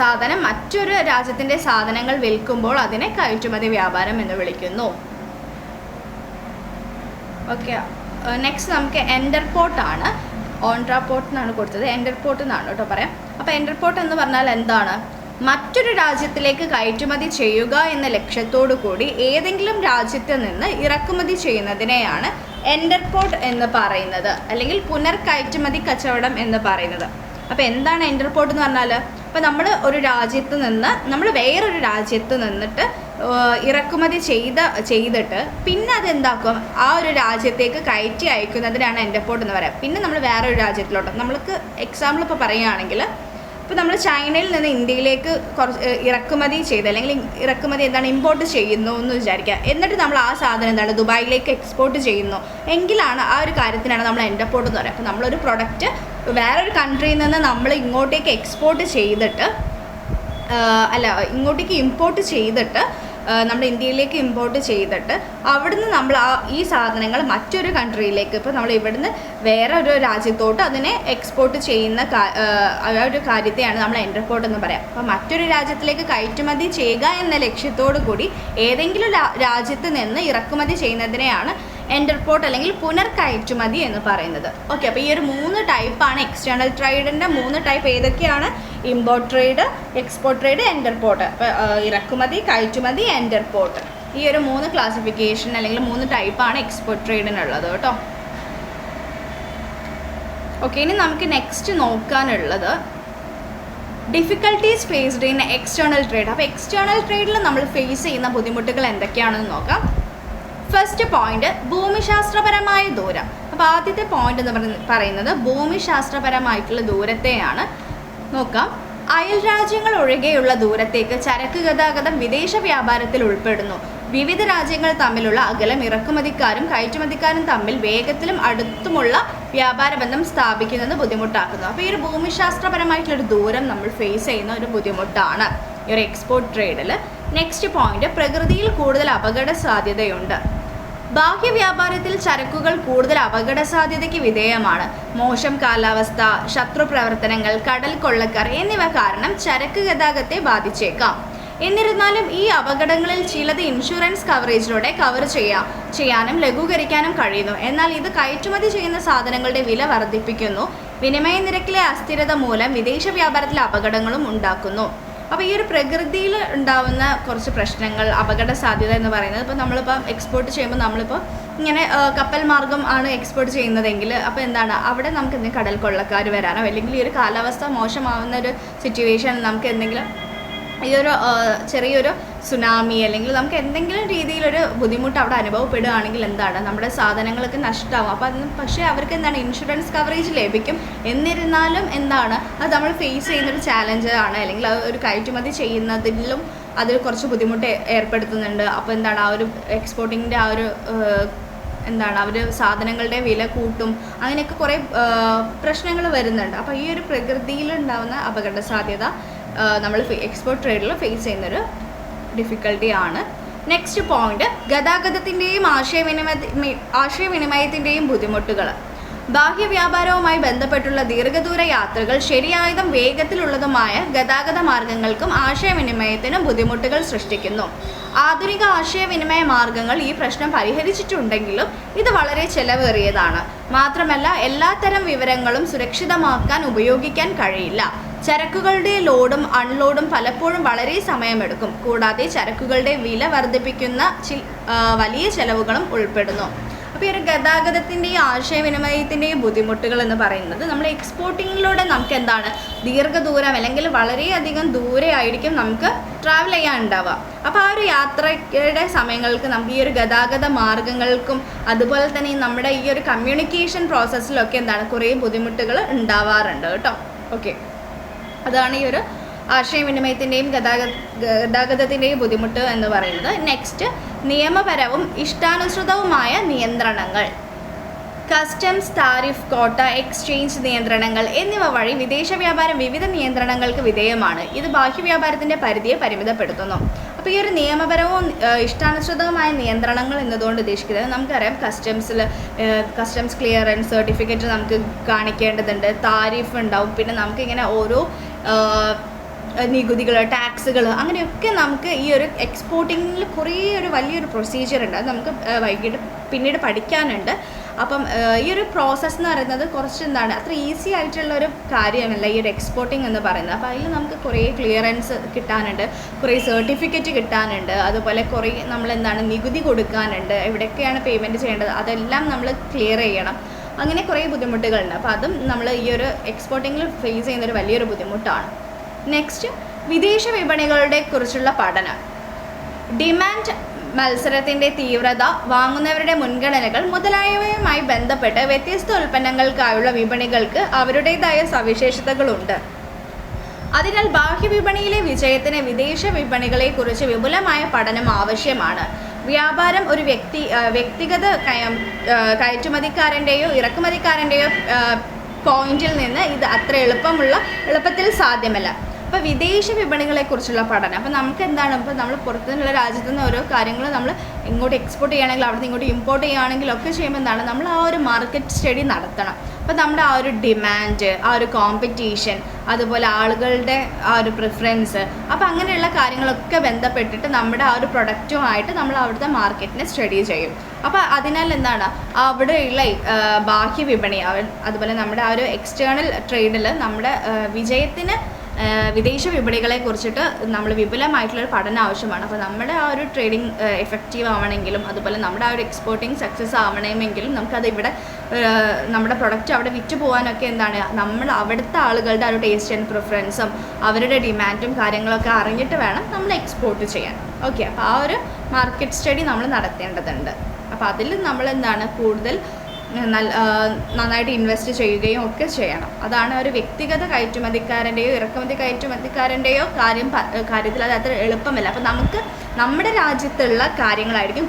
സാധനം മറ്റൊരു രാജ്യത്തിൻ്റെ സാധനങ്ങൾ വിൽക്കുമ്പോൾ അതിനെ കയറ്റുമതി വ്യാപാരം എന്ന് വിളിക്കുന്നു. ഓക്കെ, നെക്സ്റ്റ് നമുക്ക് എൻ്റർപോർട്ടാണ്. ഓൺട്രാപോർട്ട് എന്നാണ് കൊടുത്തത്, എൻ്റർപോർട്ട് എന്നാണ് കേട്ടോ പറയാം. അപ്പോൾ എൻ്റർപോർട്ട് എന്ന് പറഞ്ഞാൽ എന്താണ്, മറ്റൊരു രാജ്യത്തിലേക്ക് കയറ്റുമതി ചെയ്യുക എന്ന ലക്ഷ്യത്തോടു കൂടി ഏതെങ്കിലും രാജ്യത്ത് നിന്ന് ഇറക്കുമതി ചെയ്യുന്നതിനെയാണ് എൻ്റർപോർട്ട് എന്ന് പറയുന്നത്, അല്ലെങ്കിൽ പുനർകയറ്റുമതി കച്ചവടം എന്ന് പറയുന്നത്. അപ്പോൾ എന്താണ് എൻ്റർപോർട്ട് എന്ന് പറഞ്ഞാൽ, ഇപ്പോൾ നമ്മൾ ഒരു രാജ്യത്ത് നിന്ന് നമ്മൾ വേറൊരു രാജ്യത്ത് നിന്നിട്ട് ഇറക്കുമതി ചെയ്തിട്ട് പിന്നെ അതെന്താക്കും ആ ഒരു രാജ്യത്തേക്ക് കയറ്റി അയക്കുന്നതിനാണ് എൻഡർപോർട്ട് എന്ന് പറയാം. പിന്നെ നമ്മൾ വേറൊരു രാജ്യത്തിലോട്ട് നമ്മൾക്ക് എക്സാമ്പിൾ ഇപ്പോൾ പറയുകയാണെങ്കിൽ ഇപ്പോൾ നമ്മൾ ചൈനയിൽ നിന്ന് ഇന്ത്യയിലേക്ക് കുറച്ച് ഇറക്കുമതി ചെയ്ത് അല്ലെങ്കിൽ ഇറക്കുമതി എന്താണ് ഇമ്പോർട്ട് ചെയ്യുന്നു എന്ന് വിചാരിക്കുക. എന്നിട്ട് നമ്മൾ ആ സാധനം എന്താണ് ദുബായിലേക്ക് എക്സ്പോർട്ട് ചെയ്യുന്നു എങ്കിലാണ് ആ ഒരു കാര്യത്തിനാണ് നമ്മൾ എൻഡർപോർട്ട് എന്ന് പറയുക. അപ്പോൾ നമ്മളൊരു പ്രൊഡക്റ്റ് വേറൊരു കൺട്രിയിൽ നിന്ന് നമ്മൾ ഇങ്ങോട്ടേക്ക് എക്സ്പോർട്ട് ചെയ്തിട്ട് ഇങ്ങോട്ടേക്ക് ഇമ്പോർട്ട് ചെയ്തിട്ട് നമ്മൾ ഇന്ത്യയിലേക്ക് ഇമ്പോർട്ട് ചെയ്തിട്ട് അവിടുന്ന് നമ്മൾ ഈ സാധനങ്ങൾ മറ്റൊരു കൺട്രിയിലേക്ക് ഇപ്പോൾ നമ്മൾ ഇവിടുന്ന് വേറെ ഒരു രാജ്യത്തോട്ട് അതിനെ എക്സ്പോർട്ട് ചെയ്യുന്ന ഒരു കാര്യത്തെയാണ് നമ്മൾ എൻഡർപോർട്ട് എന്ന് പറയാം. അപ്പോൾ മറ്റൊരു രാജ്യത്തിലേക്ക് കയറ്റുമതി ചെയ്യുക എന്ന ലക്ഷ്യത്തോടു കൂടി ഏതെങ്കിലും രാജ്യത്ത് നിന്ന് ഇറക്കുമതി ചെയ്യുന്നതിനെയാണ് എൻഡർപോർട്ട് അല്ലെങ്കിൽ പുനർകയറ്റുമതി എന്ന് പറയുന്നത്. ഓക്കെ, അപ്പോൾ ഈ ഒരു 3 ടൈപ്പാണ് എക്സ്റ്റേണൽ ട്രേഡിൻ്റെ 3 ടൈപ്പ്. ഏതൊക്കെയാണ്? Import trade, export trade, entrepot. അപ്പോൾ ഇറക്കുമതി, കയറ്റുമതി, എൻഡർപോർട്ട്. ഈ ഒരു 3 ക്ലാസിഫിക്കേഷൻ അല്ലെങ്കിൽ 3 ടൈപ്പാണ് എക്സ്പോർട്ട് ട്രേഡിനുള്ളത് കേട്ടോ. ഓക്കെ, ഇനി നമുക്ക് നെക്സ്റ്റ് നോക്കാനുള്ളത് difficulties faced in external trade. അപ്പോൾ എക്സ്റ്റേണൽ ട്രേഡിൽ നമ്മൾ ഫേസ് ചെയ്യുന്ന ബുദ്ധിമുട്ടുകൾ എന്തൊക്കെയാണെന്ന് നോക്കാം. ഫസ്റ്റ് പോയിന്റ്, ഭൂമിശാസ്ത്രപരമായ ദൂരം. അപ്പോൾ ആദ്യത്തെ പോയിന്റ് എന്ന് പറയുന്നത് ഭൂമിശാസ്ത്രപരമായിട്ടുള്ള ദൂരത്തെയാണ്. നോക്കാം, അയൽ രാജ്യങ്ങൾ ഒഴികെയുള്ള ദൂരത്തേക്ക് ചരക്ക് ഗതാഗതം വിദേശ വ്യാപാരത്തിൽ ഉൾപ്പെടുന്നു. വിവിധ രാജ്യങ്ങൾ തമ്മിലുള്ള അകലം ഇറക്കുമതിക്കാരും കയറ്റുമതിക്കാരും തമ്മിൽ വേഗത്തിലും അടുത്തുമുള്ള വ്യാപാര ബന്ധം സ്ഥാപിക്കുന്നത് ബുദ്ധിമുട്ടാക്കുന്നു. അപ്പോൾ ഈ ഒരു ഭൂമിശാസ്ത്രപരമായിട്ടുള്ളൊരു ദൂരം നമ്മൾ ഫേസ് ചെയ്യുന്ന ഒരു ബുദ്ധിമുട്ടാണ് ഈ ഒരു എക്സ്പോർട്ട് ട്രേഡിൽ. നെക്സ്റ്റ് പോയിന്റ്, പ്രകൃതിയിൽ കൂടുതൽ അപകട സാധ്യതയുണ്ട്. ബാഹ്യ വ്യാപാരത്തിൽ ചരക്കുകൾ കൂടുതൽ അപകട സാധ്യതയ്ക്ക് വിധേയമാണ്. മോശം കാലാവസ്ഥ, ശത്രു പ്രവർത്തനങ്ങൾ, കടൽ കൊള്ളക്കാർ എന്നിവ കാരണം ചരക്ക് ഗതാഗതത്തെ ബാധിച്ചേക്കാം. എന്നിരുന്നാലും ഈ അപകടങ്ങളിൽ ചിലത് ഇൻഷുറൻസ് കവറേജിലൂടെ കവർ ചെയ്യാനും ലഘൂകരിക്കാനും കഴിയുന്നു. എന്നാൽ ഇത് കയറ്റുമതി ചെയ്യുന്ന സാധനങ്ങളുടെ വില വർദ്ധിപ്പിക്കുന്നു. വിനിമയ നിരക്കിലെ അസ്ഥിരത മൂലം വിദേശ വ്യാപാരത്തിലെ അപകടങ്ങളും ഉണ്ടാക്കുന്നു. അപ്പോൾ ഈ ഒരു പ്രകൃതിയിൽ ഉണ്ടാവുന്ന കുറച്ച് പ്രശ്നങ്ങൾ, അപകട സാധ്യത എന്ന് പറയുന്നത്, ഇപ്പോൾ നമ്മളിപ്പോൾ എക്സ്പോർട്ട് ചെയ്യുമ്പോൾ നമ്മളിപ്പോൾ ഇങ്ങനെ കപ്പൽ മാർഗം ആണ് എക്സ്പോർട്ട് ചെയ്യുന്നതെങ്കിൽ അപ്പോൾ എന്താണ് അവിടെ നമുക്ക് എന്തെങ്കിലും കടൽ കൊള്ളക്കാർ വരാനോ അല്ലെങ്കിൽ ഈ ഒരു കാലാവസ്ഥ മോശമാവുന്ന ഒരു സിറ്റുവേഷൻ നമുക്ക് എന്തെങ്കിലും ഈ ഒരു ചെറിയൊരു സുനാമി അല്ലെങ്കിൽ നമുക്ക് എന്തെങ്കിലും രീതിയിലൊരു ബുദ്ധിമുട്ട് അവിടെ അനുഭവപ്പെടുകയാണെങ്കിൽ എന്താണ് നമ്മുടെ സാധനങ്ങളൊക്കെ നഷ്ടമാവും. അപ്പോൾ അതിന് പക്ഷേ അവർക്ക് എന്താണ് ഇൻഷുറൻസ് കവറേജ് ലഭിക്കും. എന്നിരുന്നാലും എന്താണ് അത് നമ്മൾ ഫേസ് ചെയ്യുന്നൊരു ചാലഞ്ച് ആണ്. അല്ലെങ്കിൽ ഒരു കയറ്റുമതി ചെയ്യുന്നതിലും അതിൽ കുറച്ച് ബുദ്ധിമുട്ട് ഏർപ്പെടുത്തുന്നുണ്ട്. അപ്പോൾ എന്താണ് ആ ഒരു എക്സ്പോർട്ടിങ്ങിൻ്റെ ആ ഒരു എന്താണ് അവർ സാധനങ്ങളുടെ വില കൂട്ടും, അങ്ങനെയൊക്കെ കുറേ പ്രശ്നങ്ങൾ വരുന്നുണ്ട്. അപ്പോൾ ഈ ഒരു പ്രകൃതിയിലുണ്ടാവുന്ന അപകട സാധ്യത നമ്മൾ എക്സ്പോർട്ട് ട്രേഡിൽ ഫേസ് ചെയ്യുന്നൊരു ഡിഫിക്കൽട്ടി ആണ്. നെക്സ്റ്റ് പോയിന്റ്, ഗതാഗതത്തിൻ്റെയും ആശയവിനിമയത്തിൻ്റെയും ബുദ്ധിമുട്ടുകൾ. ബാഹ്യ വ്യാപാരവുമായി ബന്ധപ്പെട്ടുള്ള ദീർഘദൂര യാത്രകൾ ശരിയായതും വേഗത്തിലുള്ളതുമായ ഗതാഗത മാർഗങ്ങൾക്കും ആശയവിനിമയത്തിനും ബുദ്ധിമുട്ടുകൾ സൃഷ്ടിക്കുന്നു. ആധുനിക ആശയവിനിമയ മാർഗങ്ങൾ ഈ പ്രശ്നം പരിഹരിച്ചിട്ടുണ്ടെങ്കിലും ഇത് വളരെ ചെലവേറിയതാണ്. മാത്രമല്ല എല്ലാത്തരം വിവരങ്ങളും സുരക്ഷിതമാക്കാൻ ഉപയോഗിക്കാൻ കഴിയില്ല. ചരക്കുകളുടെ ലോഡും അൺലോഡും പലപ്പോഴും വളരെ സമയമെടുക്കും. കൂടാതെ ചരക്കുകളുടെ വില വർദ്ധിപ്പിക്കുന്ന വലിയ ചെലവുകളും ഉൾപ്പെടുന്നു. അപ്പോൾ ഈ ഒരു ഗതാഗതത്തിൻ്റെയും ആശയവിനിമയത്തിൻ്റെയും ബുദ്ധിമുട്ടുകൾ എന്ന് പറയുന്നത് നമ്മൾ എക്സ്പോർട്ടിങ്ങിലൂടെ നമുക്ക് എന്താണ് ദീർഘദൂരം അല്ലെങ്കിൽ വളരെയധികം ദൂരെ ആയിരിക്കും നമുക്ക് ട്രാവൽ ചെയ്യാൻ ഉണ്ടാവുക. അപ്പോൾ ആ ഒരു യാത്രയുടെ സമയങ്ങൾക്ക് നമുക്ക് ഈ ഒരു ഗതാഗത മാർഗങ്ങൾക്കും അതുപോലെ തന്നെ നമ്മുടെ ഈ ഒരു കമ്മ്യൂണിക്കേഷൻ പ്രോസസ്സിലൊക്കെ എന്താണ് കുറേ ബുദ്ധിമുട്ടുകൾ ഉണ്ടാവാറുണ്ട് കേട്ടോ. ഓക്കെ, അതാണ് ഈ ഒരു ആശയവിനിമയത്തിൻ്റെയും ഗതാഗതത്തിൻ്റെയും ബുദ്ധിമുട്ട് എന്ന് പറയുന്നത്. നെക്സ്റ്റ്, നിയമപരവും ഇഷ്ടാനുസൃതവുമായ നിയന്ത്രണങ്ങൾ. കസ്റ്റംസ്, താരിഫ്, കോട്ട, എക്സ്ചേഞ്ച് നിയന്ത്രണങ്ങൾ എന്നിവ വഴി വിദേശ വ്യാപാരം വിവിധ നിയന്ത്രണങ്ങൾക്ക് വിധേയമാണ്. ഇത് ബാഹ്യ വ്യാപാരത്തിൻ്റെ പരിധിയെ പരിമിതപ്പെടുത്തുന്നു. അപ്പോൾ ഈ ഒരു നിയമപരവും ഇഷ്ടാനുസൃതവുമായ നിയന്ത്രണങ്ങൾ എന്നതുകൊണ്ട് ഉദ്ദേശിക്കുന്നത് നമുക്കറിയാം കസ്റ്റംസ് ക്ലിയറൻസ് സർട്ടിഫിക്കറ്റ് നമുക്ക് കാണിക്കേണ്ടതുണ്ട്, താരിഫ് ഉണ്ടാവും, പിന്നെ നമുക്കിങ്ങനെ ഓരോ നികുതികൾ, ടാക്സുകൾ, അങ്ങനെയൊക്കെ നമുക്ക് ഈ ഒരു എക്സ്പോർട്ടിങ്ങിൽ കുറേ ഒരു വലിയൊരു പ്രൊസീജിയർ ഉണ്ട്. അത് നമുക്ക് പിന്നീട് പഠിക്കാനുണ്ട്. അപ്പം ഈ ഒരു പ്രോസസ്സ് എന്ന് പറയുന്നത് കുറച്ച് എന്താണ് അത്ര ഈസി ആയിട്ടുള്ള ഒരു കാര്യമല്ല ഈ ഒരു എക്സ്പോർട്ടിങ് എന്ന് പറയുന്നത്. അപ്പോൾ അതിൽ നമുക്ക് കുറേ ക്ലിയറൻസ് കിട്ടാനുണ്ട്, കുറേ സർട്ടിഫിക്കറ്റ് കിട്ടാനുണ്ട്, അതുപോലെ കുറേ നമ്മളെന്താണ് നികുതി കൊടുക്കാനുണ്ട്, എവിടെയൊക്കെയാണ് പേയ്മെൻറ്റ് ചെയ്യേണ്ടത് അതെല്ലാം നമ്മൾ ക്ലിയർ ചെയ്യണം. അങ്ങനെ കുറേ ബുദ്ധിമുട്ടുകളുണ്ട്. അപ്പോൾ അതും നമ്മൾ ഈ ഒരു എക്സ്പോർട്ടിങ്ങിൽ ഫേസ് ചെയ്യുന്നൊരു വലിയൊരു ബുദ്ധിമുട്ടാണ്. നെക്സ്റ്റ്, വിദേശ വിപണികളുടെ കുറിച്ചുള്ള പഠനം. ഡിമാൻഡ്, മത്സരത്തിൻ്റെ തീവ്രത, വാങ്ങുന്നവരുടെ മുൻഗണനകൾ മുതലായവയുമായി ബന്ധപ്പെട്ട് വ്യത്യസ്ത ഉൽപ്പന്നങ്ങൾക്കായുള്ള വിപണികൾക്ക് അവരുടേതായ സവിശേഷതകളുണ്ട്. അതിനാൽ ബാഹ്യവിപണിയിലെ വിജയത്തിന് വിദേശ വിപണികളെക്കുറിച്ച് വിപുലമായ പഠനം ആവശ്യമാണ്. വ്യാപാരം ഒരു വ്യക്തിഗത കയറ്റുമതിക്കാരൻ്റെയോ ഇറക്കുമതിക്കാരൻ്റെയോ പോയിന്റിൽ നിന്ന് ഇത് അത്ര എളുപ്പത്തിൽ സാധ്യമല്ല. അപ്പോൾ വിദേശ വിപണികളെക്കുറിച്ചുള്ള പഠനം, അപ്പോൾ നമുക്ക് എന്താണ്, ഇപ്പോൾ നമ്മൾ പുറത്തുനിന്നുള്ള രാജ്യത്തു നിന്ന് ഓരോ കാര്യങ്ങൾ നമ്മൾ ഇങ്ങോട്ട് എക്സ്പോർട്ട് ചെയ്യുകയാണെങ്കിൽ അവിടെ നിന്ന് ഇങ്ങോട്ട് ഇമ്പോർട്ട് ചെയ്യുകയാണെങ്കിലൊക്കെ ചെയ്യുമ്പോൾ എന്താണ്, നമ്മൾ ആ ഒരു മാർക്കറ്റ് സ്റ്റഡി നടത്തണം. അപ്പോൾ നമ്മുടെ ആ ഒരു ഡിമാൻഡ്, ആ ഒരു കോമ്പറ്റീഷൻ, അതുപോലെ ആളുകളുടെ ആ ഒരു പ്രിഫറൻസ്, അപ്പോൾ അങ്ങനെയുള്ള കാര്യങ്ങളൊക്കെ ബന്ധപ്പെട്ടിട്ട് നമ്മുടെ ആ ഒരു പ്രൊഡക്റ്റുമായിട്ട് നമ്മൾ അവിടുത്തെ മാർക്കറ്റിനെ സ്റ്റഡി ചെയ്യും. അപ്പോൾ അതിനാൽ എന്താണ്, അവിടെയുള്ള ബാഹ്യ വിപണി, അതുപോലെ നമ്മുടെ ആ ഒരു എക്സ്റ്റേണൽ ട്രേഡിൽ നമ്മുടെ വിജയത്തിന് വിദേശ വിപണികളെ കുറിച്ചിട്ട് നമ്മൾ വിപുലമായിട്ടുള്ളൊരു പഠനം ആവശ്യമാണ്. അപ്പോൾ നമ്മുടെ ആ ഒരു ട്രേഡിങ് എഫക്റ്റീവ് ആവണമെങ്കിലും അതുപോലെ നമ്മുടെ ആ ഒരു എക്സ്പോർട്ടിങ് സക്സസ് ആവണമെങ്കിലും നമുക്കത് ഇവിടെ നമ്മുടെ പ്രൊഡക്റ്റ് അവിടെ വിറ്റ് പോകാനൊക്കെ എന്താണ്, നമ്മൾ അവിടുത്തെ ആളുകളുടെ ആ ഒരു ടേസ്റ്റ് ആൻഡ് പ്രിഫറൻസും അവരുടെ ഡിമാൻഡും കാര്യങ്ങളൊക്കെ അറിഞ്ഞിട്ട് വേണം നമ്മൾ എക്സ്പോർട്ട് ചെയ്യാൻ. ഓക്കെ, അപ്പോൾ ആ ഒരു മാർക്കറ്റ് സ്റ്റഡി നമ്മൾ നടത്തേണ്ടതുണ്ട്. അപ്പോൾ അതിൽ നമ്മൾ എന്താണ് കൂടുതൽ നന്നായിട്ട് ഇൻവെസ്റ്റ് ചെയ്യുകയും ഒക്കെ ചെയ്യണം. അതാണ് ഒരു വ്യക്തിഗത കയറ്റുമതിക്കാരൻ്റെയോ കയറ്റുമതിക്കാരൻ്റെയോ കാര്യത്തിൽ അത് അത്ര എളുപ്പമല്ല. അപ്പോൾ നമുക്ക് നമ്മുടെ രാജ്യത്തുള്ള കാര്യങ്ങളായിരിക്കും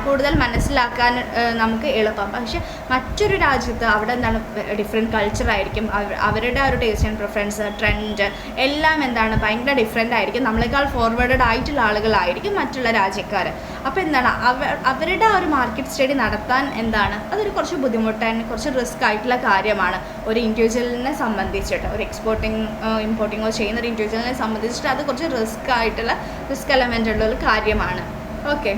കൂടുതൽ മനസ്സിലാക്കാൻ നമുക്ക് എളുപ്പം. പക്ഷെ മറ്റൊരു രാജ്യത്ത് അവിടെ എന്താണ് ഡിഫറെൻറ്റ് കൾച്ചറായിരിക്കും, അവരുടെ ആ ഒരു ടേസ്റ്റ് ആൻഡ് പ്രിഫറൻസ്, ട്രെൻഡ് എല്ലാം എന്താണ് ഭയങ്കര ഡിഫറെൻ്റ് ആയിരിക്കും. നമ്മളെക്കാൾ ഫോർവേഡഡ് ആയിട്ടുള്ള ആളുകളായിരിക്കും മറ്റുള്ള രാജ്യക്കാർ. അപ്പോൾ എന്താണ് അവരുടെ ആ ഒരു മാർക്കറ്റ് സ്റ്റഡി നടത്താൻ എന്താണ് അതൊരു കുറച്ച് ബുദ്ധിമുട്ടാണ്, കുറച്ച് റിസ്ക് ആയിട്ടുള്ള കാര്യമാണ് ഒരു ഇൻഡിവിജ്വലിനെ സംബന്ധിച്ചിട്ട്. ഒരു ഇമ്പോർട്ടിങ്ങോ ചെയ്യുന്ന ഒരു ഇൻഡിവിജ്വലിനെ സംബന്ധിച്ചിട്ട് അത് കുറച്ച് റിസ്ക് എലമെൻ്റ് ഉള്ള ഒരു കാര്യമാണ്. ഓക്കെ,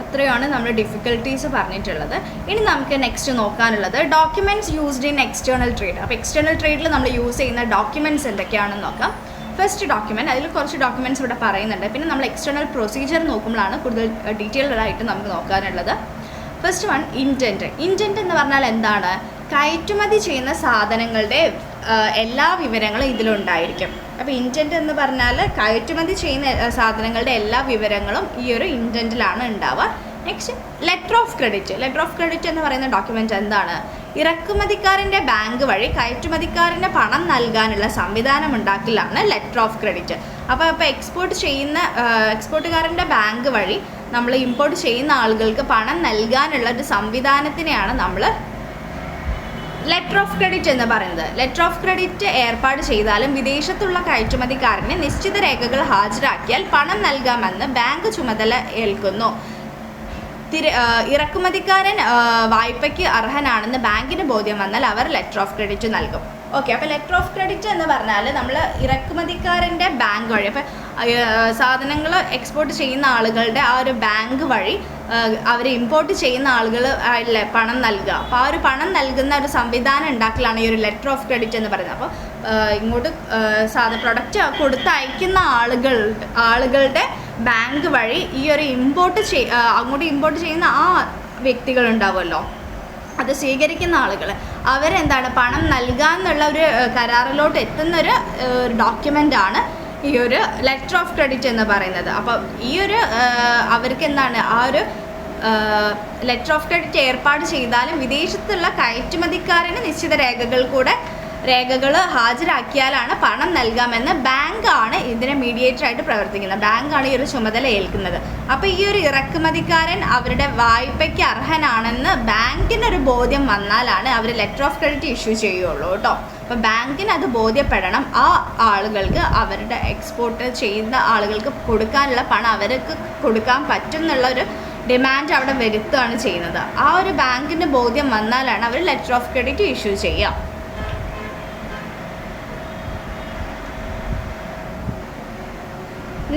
അത്രയാണ് നമ്മൾ ഡിഫിക്കൽട്ടീസ് പറഞ്ഞിട്ടുള്ളത്. ഇനി നമുക്ക് നെക്സ്റ്റ് നോക്കാനുള്ളത് documents used in external trade. അപ്പോൾ എക്സ്റ്റേണൽ ട്രേഡിൽ നമ്മൾ യൂസ് ചെയ്യുന്ന ഡോക്യുമെൻറ്റ്സ് എന്തൊക്കെയാണെന്ന് നോക്കാം. ഫസ്റ്റ് ഡോക്യുമെൻറ്റ്, അതിൽ കുറച്ച് ഡോക്യുമെൻറ്റ്സ് ഇവിടെ പറയുന്നുണ്ട്. പിന്നെ നമ്മൾ എക്സ്റ്റേണൽ പ്രൊസീജിയർ നോക്കുമ്പോഴാണ് കൂടുതൽ ഡീറ്റെയിൽഡ് ആയിട്ട് നമുക്ക് നോക്കാനുള്ളത്. First one, indent. ഇൻറ്റൻറ്റ് എന്ന് പറഞ്ഞാൽ എന്താണ്, കയറ്റുമതി ചെയ്യുന്ന സാധനങ്ങളുടെ എല്ലാ വിവരങ്ങളും ഇതിലുണ്ടായിരിക്കും. അപ്പോൾ ഇൻറ്റൻറ്റ് എന്ന് പറഞ്ഞാൽ കയറ്റുമതി ചെയ്യുന്ന സാധനങ്ങളുടെ എല്ലാ വിവരങ്ങളും ഈ ഒരു ഇൻറ്റൻറ്റിലാണ് ഉണ്ടാവുക. Next, letter of credit. Letter of credit എന്ന് പറയുന്ന ഡോക്യുമെൻ്റ് എന്താണ്, ഇറക്കുമതിക്കാരൻ്റെ ബാങ്ക് വഴി കയറ്റുമതിക്കാരൻ്റെ പണം നൽകാനുള്ള സംവിധാനം ഉണ്ടാക്കലാണ് ലെറ്റർ ഓഫ് ക്രെഡിറ്റ്. അപ്പോൾ എക്സ്പോർട്ടുകാരൻ്റെ ബാങ്ക് വഴി നമ്മൾ ഇമ്പോർട്ട് ചെയ്യുന്ന ആളുകൾക്ക് പണം നൽകാനുള്ള ഒരു സംവിധാനത്തിനെയാണ് നമ്മൾ ലെറ്റർ ഓഫ് ക്രെഡിറ്റ് എന്ന് പറയുന്നത്. ലെറ്റർ ഓഫ് ക്രെഡിറ്റ് ഏർപ്പാട് ചെയ്താലും വിദേശത്തുള്ള കയറ്റുമതിക്കാരന് നിശ്ചിത രേഖകൾ ഹാജരാക്കിയാൽ പണം നൽകാമെന്ന് ബാങ്ക് ചുമതല ഏൽക്കുന്നു. ഇറക്കുമതിക്കാരൻ വായ്പയ്ക്ക് അർഹനാണെന്ന് ബാങ്കിന് ബോധ്യം വന്നാൽ അവർ ലെറ്റർ ഓഫ് ക്രെഡിറ്റ് നൽകും. ഓക്കെ, അപ്പോൾ ലെറ്റർ ഓഫ് ക്രെഡിറ്റ് എന്ന് പറഞ്ഞാൽ നമ്മൾ ഇറക്കുമതിക്കാരൻ്റെ ബാങ്ക് വഴി, അപ്പോൾ സാധനങ്ങൾ എക്സ്പോർട്ട് ചെയ്യുന്ന ആളുകളുടെ ആ ഒരു ബാങ്ക് വഴി അവർ ഇമ്പോർട്ട് ചെയ്യുന്ന ആളുകൾ അല്ലേ പണം നൽകുക. അപ്പോൾ ആ ഒരു പണം നൽകുന്ന ഒരു സംവിധാനം ഉണ്ടാക്കലാണ് ഈ ഒരു ലെറ്റർ ഓഫ് ക്രെഡിറ്റ് എന്ന് പറയുന്നത്. അപ്പോൾ ഇങ്ങോട്ട് പ്രൊഡക്റ്റ് കൊടുത്തയക്കുന്ന ആളുകളുടെ ബാങ്ക് വഴി ഈ ഒരു അങ്ങോട്ട് ഇമ്പോർട്ട് ചെയ്യുന്ന ആ വ്യക്തികളുണ്ടാവുമല്ലോ, അത് സ്വീകരിക്കുന്ന ആളുകൾ, അവരെന്താണ് പണം നൽകാമെന്നുള്ള ഒരു കരാറിലോട്ട് എത്തുന്നൊരു ഡോക്യുമെൻ്റാണ് ഈ ഒരു ലെറ്റർ ഓഫ് ക്രെഡിറ്റ് എന്ന് പറയുന്നത്. അപ്പോൾ ഈ ഒരു അവർക്ക് എന്താണ് ആ ഒരു ലെറ്റർ ഓഫ് ക്രെഡിറ്റ് ഏർപ്പാട് ചെയ്താലും വിദേശത്തുള്ള കയറ്റുമതിക്കാരന് നിശ്ചിത രേഖകൾ ഹാജരാക്കിയാലാണ് പണം നൽകാമെന്ന് ബാങ്കാണ് ഇതിനെ മീഡിയേറ്ററായിട്ട് പ്രവർത്തിക്കുന്നത്. ബാങ്കാണ് ഈ ഒരു ചുമതല ഏൽക്കുന്നത്. അപ്പോൾ ഈ ഒരു ഇറക്കുമതിക്കാരൻ അവരുടെ വായ്പയ്ക്ക് അർഹനാണെന്ന് ബാങ്കിനൊരു ബോധ്യം വന്നാലാണ് അവർ ലെറ്റർ ഓഫ് ക്രെഡിറ്റ് ഇഷ്യൂ ചെയ്യുള്ളൂ കേട്ടോ. അപ്പോൾ ബാങ്കിന് അത് ബോധ്യപ്പെടണം, ആ ആളുകൾക്ക് അവരുടെ എക്സ്പോർട്ട് ചെയ്യുന്ന ആളുകൾക്ക് കൊടുക്കാനുള്ള പണം അവർക്ക് കൊടുക്കാൻ പറ്റും എന്നുള്ളൊരു ഡിമാൻഡ് അവിടെ വരുത്തുകയാണ് ചെയ്യുന്നത്. ആ ഒരു ബാങ്കിന് ബോധ്യം വന്നാലാണ് അവർ ലെറ്റർ ഓഫ് ക്രെഡിറ്റ് ഇഷ്യൂ ചെയ്യുക.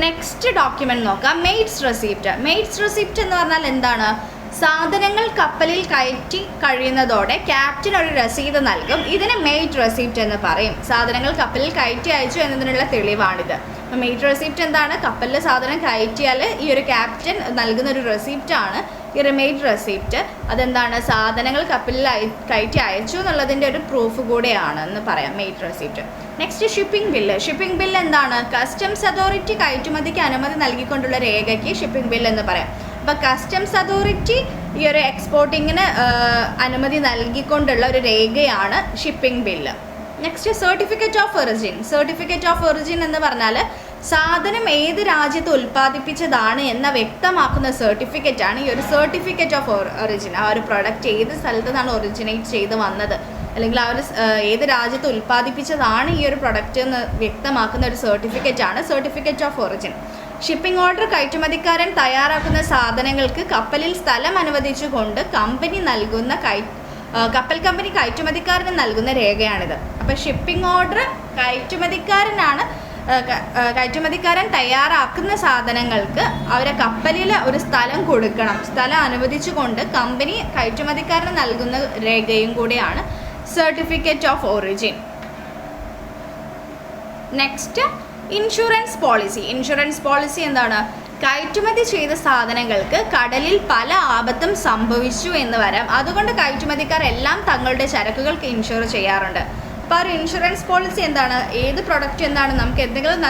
നെക്സ്റ്റ് ഡോക്യുമെൻ്റ് നോക്കാം, മെയ്ഡ്സ് റെസിപ്റ്റ്. മെയ്ഡ്സ് റെസിപ്റ്റ് എന്ന് പറഞ്ഞാൽ എന്താണ്, സാധനങ്ങൾ കപ്പലിൽ കയറ്റി കഴിയുന്നതോടെ ക്യാപ്റ്റൻ ഒരു രസീത് നൽകും. ഇതിന് മെയ്ഡ് റെസിപ്റ്റ് എന്ന് പറയും. സാധനങ്ങൾ കപ്പലിൽ കയറ്റി അയച്ചു എന്നതിനുള്ള തെളിവാണിത്. അപ്പോൾ മെയ്ഡ് റെസിപ്റ്റ് എന്താണ്, കപ്പലിൽ സാധനം കയറ്റിയാൽ ഈ ഒരു ക്യാപ്റ്റൻ നൽകുന്ന ഒരു റെസിപ്റ്റാണ് ഈ ഒരു മെയ്ഡ് റെസിപ്റ്റ് അതെന്താണ്, സാധനങ്ങൾ കപ്പലിൽ കയറ്റി അയച്ചു എന്നുള്ളതിൻ്റെ ഒരു പ്രൂഫ് കൂടെയാണ് എന്ന് പറയാം made receipt. Next shipping bill. Shipping bill എന്താണ്, കസ്റ്റംസ് അതോറിറ്റി കയറ്റുമതിക്ക് അനുമതി നൽകിക്കൊണ്ടുള്ള രേഖയ്ക്ക് ഷിപ്പിംഗ് ബില്ല് എന്ന് പറയാം. അപ്പോൾ കസ്റ്റംസ് അതോറിറ്റി ഈ ഒരു എക്സ്പോർട്ടിങ്ങിന് അനുമതി നൽകിക്കൊണ്ടുള്ള ഒരു രേഖയാണ് shipping bill. Next certificate of origin. Certificate of origin എന്ന് പറഞ്ഞാൽ സാധനം ഏത് രാജ്യത്ത് ഉൽപ്പാദിപ്പിച്ചതാണ് എന്ന വ്യക്തമാക്കുന്ന സർട്ടിഫിക്കറ്റാണ് ഈ ഒരു സർട്ടിഫിക്കറ്റ് ഓഫ് ഒറിജിൻ. ആ ഒരു പ്രൊഡക്റ്റ് ഏത് സ്ഥലത്തു നിന്നാണ് ഒറിജിനേറ്റ് ചെയ്ത് വന്നത്, അല്ലെങ്കിൽ ആ ഒരു ഏത് രാജ്യത്ത് ഉൽപ്പാദിപ്പിച്ചതാണ് ഈ ഒരു പ്രൊഡക്റ്റ് എന്ന് വ്യക്തമാക്കുന്ന ഒരു സർട്ടിഫിക്കറ്റാണ് certificate of origin. Shipping order കയറ്റുമതിക്കാരൻ തയ്യാറാക്കുന്ന സാധനങ്ങൾക്ക് കപ്പലിൽ സ്ഥലം അനുവദിച്ചുകൊണ്ട് കമ്പനി നൽകുന്ന കപ്പൽ കമ്പനി കയറ്റുമതിക്കാരന് നൽകുന്ന രേഖയാണിത്. അപ്പോൾ ഷിപ്പിംഗ് ഓർഡർ കയറ്റുമതിക്കാരൻ തയ്യാറാക്കുന്ന സാധനങ്ങൾക്ക് അവരെ കപ്പലിൽ ഒരു സ്ഥലം കൊടുക്കണം. സ്ഥലം അനുവദിച്ചുകൊണ്ട് കമ്പനി കയറ്റുമതിക്കാരന് നൽകുന്ന രേഖയും കൂടിയാണ് certificate of origin. Next insurance policy. Insurance policy എന്താണ്, കയറ്റുമതി ചെയ്ത സാധനങ്ങൾക്ക് കടലിൽ പല ആപത്തും സംഭവിച്ചു എന്ന് വരാം. അതുകൊണ്ട് കയറ്റുമതിക്കാർ എല്ലാം തങ്ങളുടെ ചരക്കുകൾക്ക് ഇൻഷുർ ചെയ്യാറുണ്ട്. അപ്പോൾ ഒരു ഇൻഷുറൻസ് പോളിസി എന്താണ്, ഏത് പ്രൊഡക്റ്റ് എന്താണ് നമുക്ക് എന്തെങ്കിലും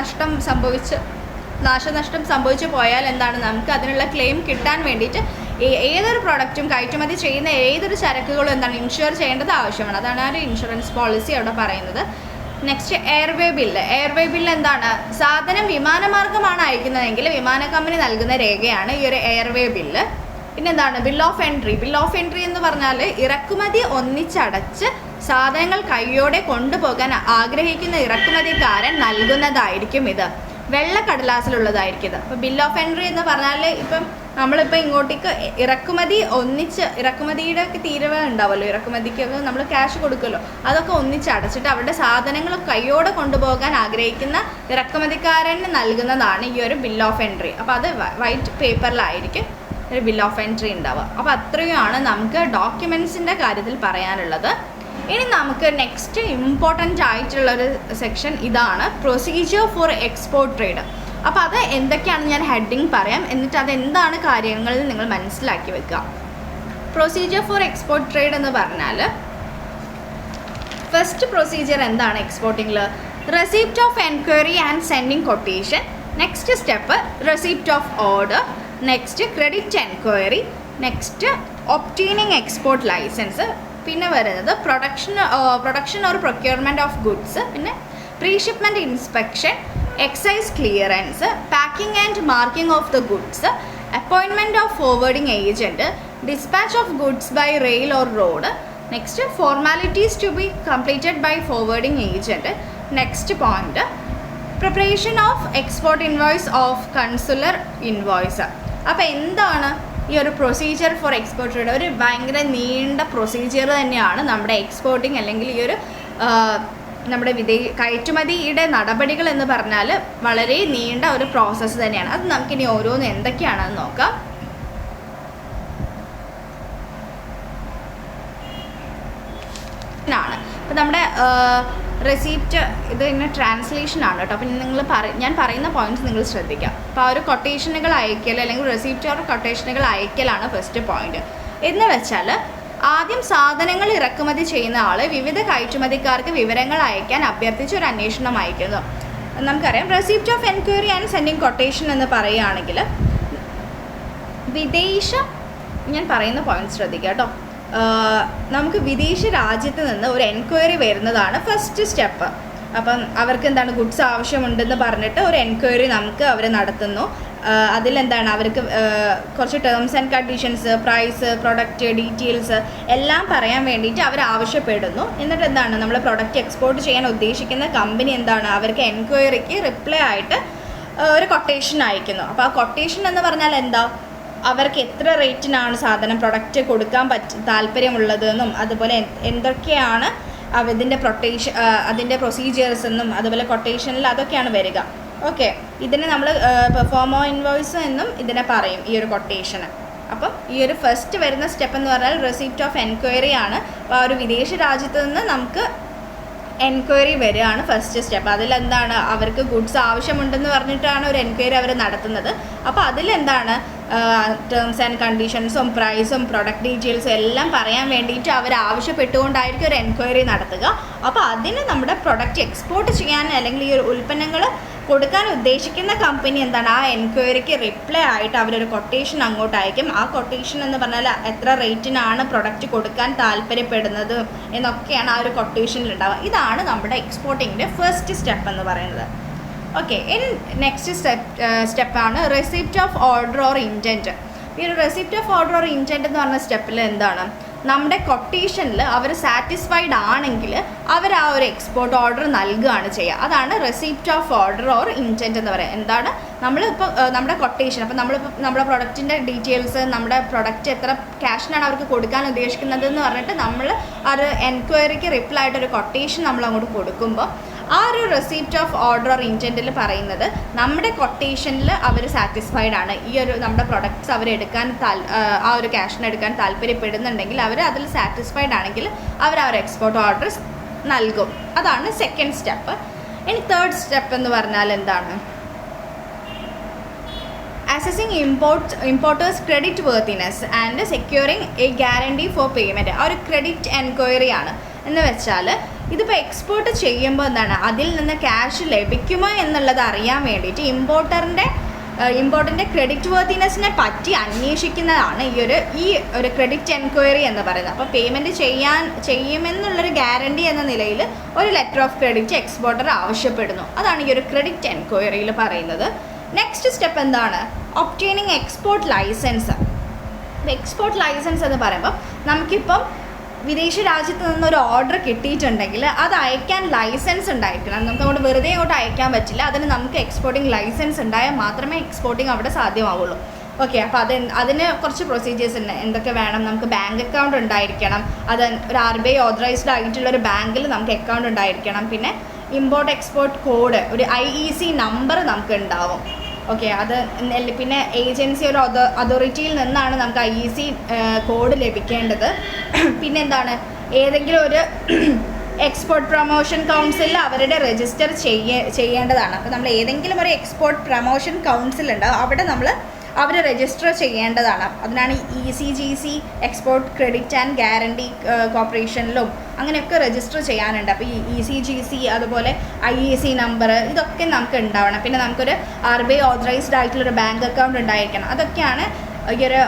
നാശനഷ്ടം സംഭവിച്ചു പോയാൽ എന്താണ് നമുക്ക് അതിനുള്ള ക്ലെയിം കിട്ടാൻ വേണ്ടിയിട്ട് ഏതൊരു പ്രൊഡക്റ്റും കയറ്റുമതി ചെയ്യുന്ന ഏതൊരു ചരക്കുകളും എന്താണ് ഇൻഷുർ ചെയ്യേണ്ടത് ആവശ്യമാണ്. അതാണ് ആ ഒരു ഇൻഷുറൻസ് പോളിസി അവിടെ പറയുന്നത്. Next airway bill. Airway bill എന്താണ്, സാധനം വിമാനമാർഗമാണ് അയക്കുന്നതെങ്കിൽ വിമാന കമ്പനി നൽകുന്ന രേഖയാണ് ഈ ഒരു എയർവേ ബില്ല്. പിന്നെ എന്താണ് bill of entry. Bill of entry എന്ന് പറഞ്ഞാൽ ഇറക്കുമതി ഒന്നിച്ചടച്ച് സാധനങ്ങൾ കയ്യോടെ കൊണ്ടുപോകാൻ ആഗ്രഹിക്കുന്ന ഇറക്കുമതിക്കാരൻ നൽകുന്നതായിരിക്കും ഇത്. വെള്ളക്കടലാസിലുള്ളതായിരിക്കും ഇത്. അപ്പോൾ ബിൽ ഓഫ് എൻട്രി എന്ന് പറഞ്ഞാൽ ഇപ്പം നമ്മളിപ്പോൾ ഇങ്ങോട്ടേക്ക് ഇറക്കുമതിയുടെ തീരുവ ഉണ്ടാവുമല്ലോ, ഇറക്കുമതിക്കൊക്കെ നമ്മൾ ക്യാഷ് കൊടുക്കുമല്ലോ, അതൊക്കെ ഒന്നിച്ചടച്ചിട്ട് അവരുടെ സാധനങ്ങൾ കയ്യോടെ കൊണ്ടുപോകാൻ ആഗ്രഹിക്കുന്ന ഇറക്കുമതിക്കാരന് നൽകുന്നതാണ് ഈ ഒരു ബിൽ ഓഫ് എൻട്രി. അപ്പോൾ അത് വൈറ്റ് പേപ്പറിലായിരിക്കും ഒരു ബിൽ ഓഫ് എൻട്രി ഉണ്ടാവുക. അപ്പോൾ അത്രയുമാണ് നമുക്ക് ഡോക്യുമെൻറ്റ്സിൻ്റെ കാര്യത്തിൽ പറയാനുള്ളത്. ഇനി നമുക്ക് നെക്സ്റ്റ് ഇമ്പോർട്ടൻ്റ് ആയിട്ടുള്ളൊരു സെക്ഷൻ ഇതാണ്, പ്രൊസീജിയർ ഫോർ എക്സ്പോർട്ട് ട്രേഡ്. അപ്പോൾ അത് എന്തൊക്കെയാണെന്ന് ഞാൻ ഹെഡിങ് പറയാം, എന്നിട്ട് അതെന്താണ് കാര്യങ്ങൾ നിങ്ങൾ മനസ്സിലാക്കി വെക്കുക. പ്രൊസീജിയർ ഫോർ എക്സ്പോർട്ട് ട്രേഡ് എന്ന് പറഞ്ഞാൽ ഫസ്റ്റ് പ്രൊസീജിയർ എന്താണ് എക്സ്പോർട്ടിങ്ങിൽ, receipt of enquiry and sending quotation. Next step receipt of order. Next credit enquiry. Next obtaining export licence. പിന്നെ വരുന്നത് production or procurement of goods. പിന്നെ pre shipment inspection, excise clearance, packing and marking of the goods, appointment of forwarding agent, dispatch of goods by rail or road. Next formalities to be completed by forwarding agent. Next point preparation of export invoice of consular invoice. അപ്പോൾ എന്താണ് ഈ ഒരു procedure for export trade? ഒരു ഭയങ്കര നീണ്ട procedure തന്നെയാണ് നമ്മുടെ exporting, അല്ലെങ്കിൽ ഈ ഒരു നമ്മുടെ കയറ്റുമതിയുടെ നടപടികൾ എന്ന് പറഞ്ഞാൽ വളരെ നീണ്ട ഒരു പ്രോസസ്സ് തന്നെയാണ്. അത് നമുക്കിനി ഓരോന്ന് എന്തൊക്കെയാണെന്ന് നോക്കാം. അപ്പോൾ നമ്മുടെ റെസിപ്റ്റ് ഇത് ഇങ്ങനെ ട്രാൻസ്ലേഷനാണ് കേട്ടോ. അപ്പം ഞാൻ പറയുന്ന പോയിന്റ്സ് നിങ്ങൾ ശ്രദ്ധിക്കാം. അപ്പോൾ ആ ഒരു കൊട്ടേഷനുകൾ അയക്കൽ അല്ലെങ്കിൽ റെസിപ്റ്റ് ഓർ കൊട്ടേഷനുകൾ അയക്കലാണ് ഫസ്റ്റ് പോയിന്റ്. എന്ന് വെച്ചാൽ ആദ്യം സാധനങ്ങൾ ഇറക്കുമതി ചെയ്യുന്ന ആൾ വിവിധ കയറ്റുമതിക്കാർക്ക് വിവരങ്ങൾ അയക്കാൻ അഭ്യർത്ഥിച്ച് ഒരു അന്വേഷണം അയക്കുന്നു. നമുക്കറിയാം receipt of enquiry and sending quotation എന്ന് പറയുകയാണെങ്കിൽ ഞാൻ പറയുന്ന പോയിന്റ് ശ്രദ്ധിക്കാം കേട്ടോ. നമുക്ക് വിദേശ രാജ്യത്ത് നിന്ന് ഒരു എൻക്വയറി വരുന്നതാണ് ഫസ്റ്റ് സ്റ്റെപ്പ്. അപ്പം അവർക്ക് എന്താണ് ഗുഡ്സ് ആവശ്യമുണ്ടെന്ന് പറഞ്ഞിട്ട് ഒരു എൻക്വയറി നമുക്ക് അവർ നടത്തുന്നു. അതിലെന്താണ് അവർക്ക് കുറച്ച് terms and conditions, price, product details എല്ലാം പറയാൻ വേണ്ടിയിട്ട് അവർ ആവശ്യപ്പെടുന്നു. എന്നിട്ട് എന്താണ് നമ്മൾ പ്രൊഡക്റ്റ് എക്സ്പോർട്ട് ചെയ്യാൻ ഉദ്ദേശിക്കുന്ന കമ്പനി എന്താണ് അവർക്ക് എൻക്വയറിക്ക് റിപ്ലൈ ആയിട്ട് ഒരു കൊട്ടേഷൻ അയക്കുന്നു. അപ്പോൾ ആ കൊട്ടേഷൻ എന്ന് പറഞ്ഞാൽ എന്താ, അവർക്ക് എത്ര റേറ്റിനാണ് സാധനം പ്രൊഡക്റ്റ് കൊടുക്കാൻ താല്പര്യമുള്ളതെന്നും അതുപോലെ എന്തൊക്കെയാണ് അതിൻ്റെ പ്രൊസീജിയേഴ്സ് എന്നും അതുപോലെ കൊട്ടേഷനിൽ അതൊക്കെയാണ് വരിക. ഓക്കെ, ഇതിനെ നമ്മൾ പെർഫോമോ ഇൻവോയ്സ് എന്നും ഇതിനെ പറയും ഈ ഒരു കൊട്ടേഷന്. അപ്പം ഈ ഒരു ഫസ്റ്റ് വരുന്ന സ്റ്റെപ്പ് എന്ന് പറഞ്ഞാൽ റെസിപ്റ്റ് ഓഫ് എൻക്വയറി ആണ്. അപ്പോൾ ആ ഒരു വിദേശ രാജ്യത്ത് നിന്ന് നമുക്ക് എൻക്വയറി വരികയാണ് ഫസ്റ്റ് സ്റ്റെപ്പ്. അതിലെന്താണ് അവർക്ക് ഗുഡ്സ് ആവശ്യമുണ്ടെന്ന് പറഞ്ഞിട്ടാണ് ഒരു എൻക്വയറി അവർ നടത്തുന്നത്. അപ്പോൾ അതിലെന്താണ് ടേംസ് ആൻഡ് കണ്ടീഷൻസും പ്രൈസും പ്രൊഡക്റ്റ് ഡീറ്റെയിൽസും എല്ലാം പറയാൻ വേണ്ടിയിട്ട് അവർ ആവശ്യപ്പെട്ടുകൊണ്ടായിരിക്കും ഒരു എൻക്വയറി നടത്തുക. അപ്പോൾ അതിന് നമ്മുടെ പ്രൊഡക്റ്റ് എക്സ്പോർട്ട് ചെയ്യാൻ അല്ലെങ്കിൽ ഈ ഒരു ഉൽപ്പന്നങ്ങൾ കൊടുക്കാൻ ഉദ്ദേശിക്കുന്ന കമ്പനി എന്താണ്, ആ എൻക്വയറിക്ക് റിപ്ലൈ ആയിട്ട് അവരൊരു കൊട്ടേഷൻ അങ്ങോട്ട് അയക്കും. ആ കൊട്ടേഷൻ എന്ന് പറഞ്ഞാൽ എത്ര റേറ്റിനാണ് പ്രൊഡക്റ്റ് കൊടുക്കാൻ താല്പര്യപ്പെടുന്നത് എന്നൊക്കെയാണ് ആ ഒരു കൊട്ടേഷനിൽ ഉണ്ടാവുക. ഇതാണ് നമ്മുടെ എക്സ്പോർട്ടിങ്ങിൻ്റെ ഫസ്റ്റ് സ്റ്റെപ്പ് എന്ന് പറയുന്നത്. ഓക്കെ, ഇനി നെക്സ്റ്റ് സ്റ്റെപ്പാണ് receipt of order or intent. ഈ ഒരു receipt of order or intent എന്ന് പറഞ്ഞ സ്റ്റെപ്പിൽ എന്താണ്, നമ്മുടെ കൊട്ടേഷനിൽ അവർ സാറ്റിസ്ഫൈഡ് ആണെങ്കിൽ അവർ ആ ഒരു എക്സ്പോർട്ട് ഓർഡർ നൽകുകയാണ് ചെയ്യുക. അതാണ് receipt of order or intent എന്ന് പറയുക. എന്താണ്, നമ്മളിപ്പോൾ നമ്മുടെ കൊട്ടേഷൻ, അപ്പോൾ നമ്മളിപ്പോൾ നമ്മുടെ പ്രൊഡക്റ്റിൻ്റെ ഡീറ്റെയിൽസ്, നമ്മുടെ പ്രൊഡക്റ്റ് എത്ര ക്യാഷിനാണ് അവർക്ക് കൊടുക്കാൻ ഉദ്ദേശിക്കുന്നത് എന്ന് പറഞ്ഞിട്ട് നമ്മൾ ആ ഒരു എൻക്വയറിക്ക് റിപ്ലൈ ആയിട്ടൊരു കൊട്ടേഷൻ നമ്മൾ അങ്ങോട്ട് കൊടുക്കുമ്പോൾ ആ ഒരു റെസിപ്റ്റ് ഓഫ് ഓർഡർ ഓർ ഇൻറ്റൻറ്റിൽ പറയുന്നത് നമ്മുടെ കൊട്ടേഷനിൽ അവർ സാറ്റിസ്ഫൈഡ് ആണ്, ഈ ഒരു നമ്മുടെ പ്രൊഡക്ട്സ് അവരെടുക്കാൻ ആ ഒരു ക്യാഷിന് എടുക്കാൻ താല്പര്യപ്പെടുന്നുണ്ടെങ്കിൽ അവർ അതിൽ സാറ്റിസ്ഫൈഡ് ആണെങ്കിൽ അവർ ആ ഒരു എക്സ്പോർട്ട് ഓർഡർ നൽകും. അതാണ് സെക്കൻഡ് സ്റ്റെപ്പ്. ഇനി തേർഡ് സ്റ്റെപ്പ് എന്ന് പറഞ്ഞാൽ എന്താണ്, assessing importers credit worthiness and securing A guarantee for payment. ആ ഒരു ക്രെഡിറ്റ് എൻക്വയറി ആണ്. എന്ന് വെച്ചാൽ ഇതിപ്പോൾ എക്സ്പോർട്ട് ചെയ്യുമ്പോൾ എന്താണ്, അതിൽ നിന്ന് ക്യാഷ് ലഭിക്കുമോ എന്നുള്ളത് അറിയാൻ വേണ്ടിയിട്ട് ഇമ്പോർട്ടൻ്റെ ക്രെഡിറ്റ് വർത്തിനെസ്സിനെ പറ്റി അന്വേഷിക്കുന്നതാണ് ഈ ഒരു ക്രെഡിറ്റ് എൻക്വയറി എന്ന് പറയുന്നത്. അപ്പോൾ പേയ്മെൻറ്റ് ചെയ്യുമെന്നുള്ളൊരു ഗ്യാരണ്ടി എന്ന നിലയിൽ ഒരു ലെറ്റർ ഓഫ് ക്രെഡിറ്റ് എക്സ്പോർട്ടർ ആവശ്യപ്പെടുന്നു. അതാണ് ഈ ഒരു ക്രെഡിറ്റ് എൻക്വയറിയിൽ പറയുന്നത്. നെക്സ്റ്റ് സ്റ്റെപ്പ് എന്താണ്, obtaining export licence. Export licence എന്ന് പറയുമ്പോൾ നമുക്കിപ്പം വിദേശ രാജ്യത്ത് നിന്നൊരു ഓർഡർ കിട്ടിയിട്ടുണ്ടെങ്കിൽ അത് അയക്കാൻ ലൈസൻസ് ഉണ്ടായിരിക്കണം. നമുക്ക് അങ്ങോട്ട് വെറുതെ അങ്ങോട്ട് അയക്കാൻ പറ്റില്ല. അതിന് നമുക്ക് എക്സ്പോർട്ടിംഗ് ലൈസൻസ് ഉണ്ടായാൽ മാത്രമേ എക്സ്പോർട്ടിംഗ് അവിടെ സാധ്യമാവുള്ളൂ. ഓക്കെ, അപ്പോൾ അതിന് കുറച്ച് പ്രൊസീജിയേഴ്സ് ഉണ്ട്. എന്തൊക്കെ വേണം, നമുക്ക് ബാങ്ക് അക്കൗണ്ട് ഉണ്ടായിരിക്കണം. അത് ഒരു RBI ഓതറൈസ്ഡ് ആയിട്ടുള്ളൊരു ബാങ്കിൽ നമുക്ക് അക്കൗണ്ട് ഉണ്ടായിരിക്കണം. പിന്നെ ഇമ്പോർട്ട് എക്സ്പോർട്ട് കോഡ്, ഒരു IEC നമ്പർ നമുക്ക് ഉണ്ടാവും. ഓക്കെ, അത് പിന്നെ ഏജൻസി ഒരു അതോറിറ്റിയിൽ നിന്നാണ് നമുക്ക് IEC കോഡ് ലഭിക്കേണ്ടത്. പിന്നെ എന്താണ്, ഏതെങ്കിലും ഒരു എക്സ്പോർട്ട് പ്രൊമോഷൻ കൗൺസിലിൽ അവരുടെ രജിസ്റ്റർ ചെയ്യേണ്ടതാണ്. അപ്പോൾ നമ്മൾ ഏതെങ്കിലും ഒരു എക്സ്പോർട്ട് പ്രൊമോഷൻ കൗൺസിൽ ഉണ്ടാവും, അവിടെ അവർ രജിസ്റ്റർ ചെയ്യേണ്ടതാണ്. അതിനാണ് ECGC export credit and guarantee കോർപ്പറേഷനിലും അങ്ങനെയൊക്കെ രജിസ്റ്റർ ചെയ്യാനുണ്ട്. അപ്പോൾ ഈ ECGC അതുപോലെ IEC നമ്പർ ഇതൊക്കെ നമുക്ക് ഉണ്ടാവണം. പിന്നെ നമുക്കൊരു RBI ഓതറൈസ്ഡ് ആയിട്ടുള്ളൊരു ബാങ്ക് അക്കൗണ്ട് ഉണ്ടായിരിക്കണം. അതൊക്കെയാണ് ഈ ഒരു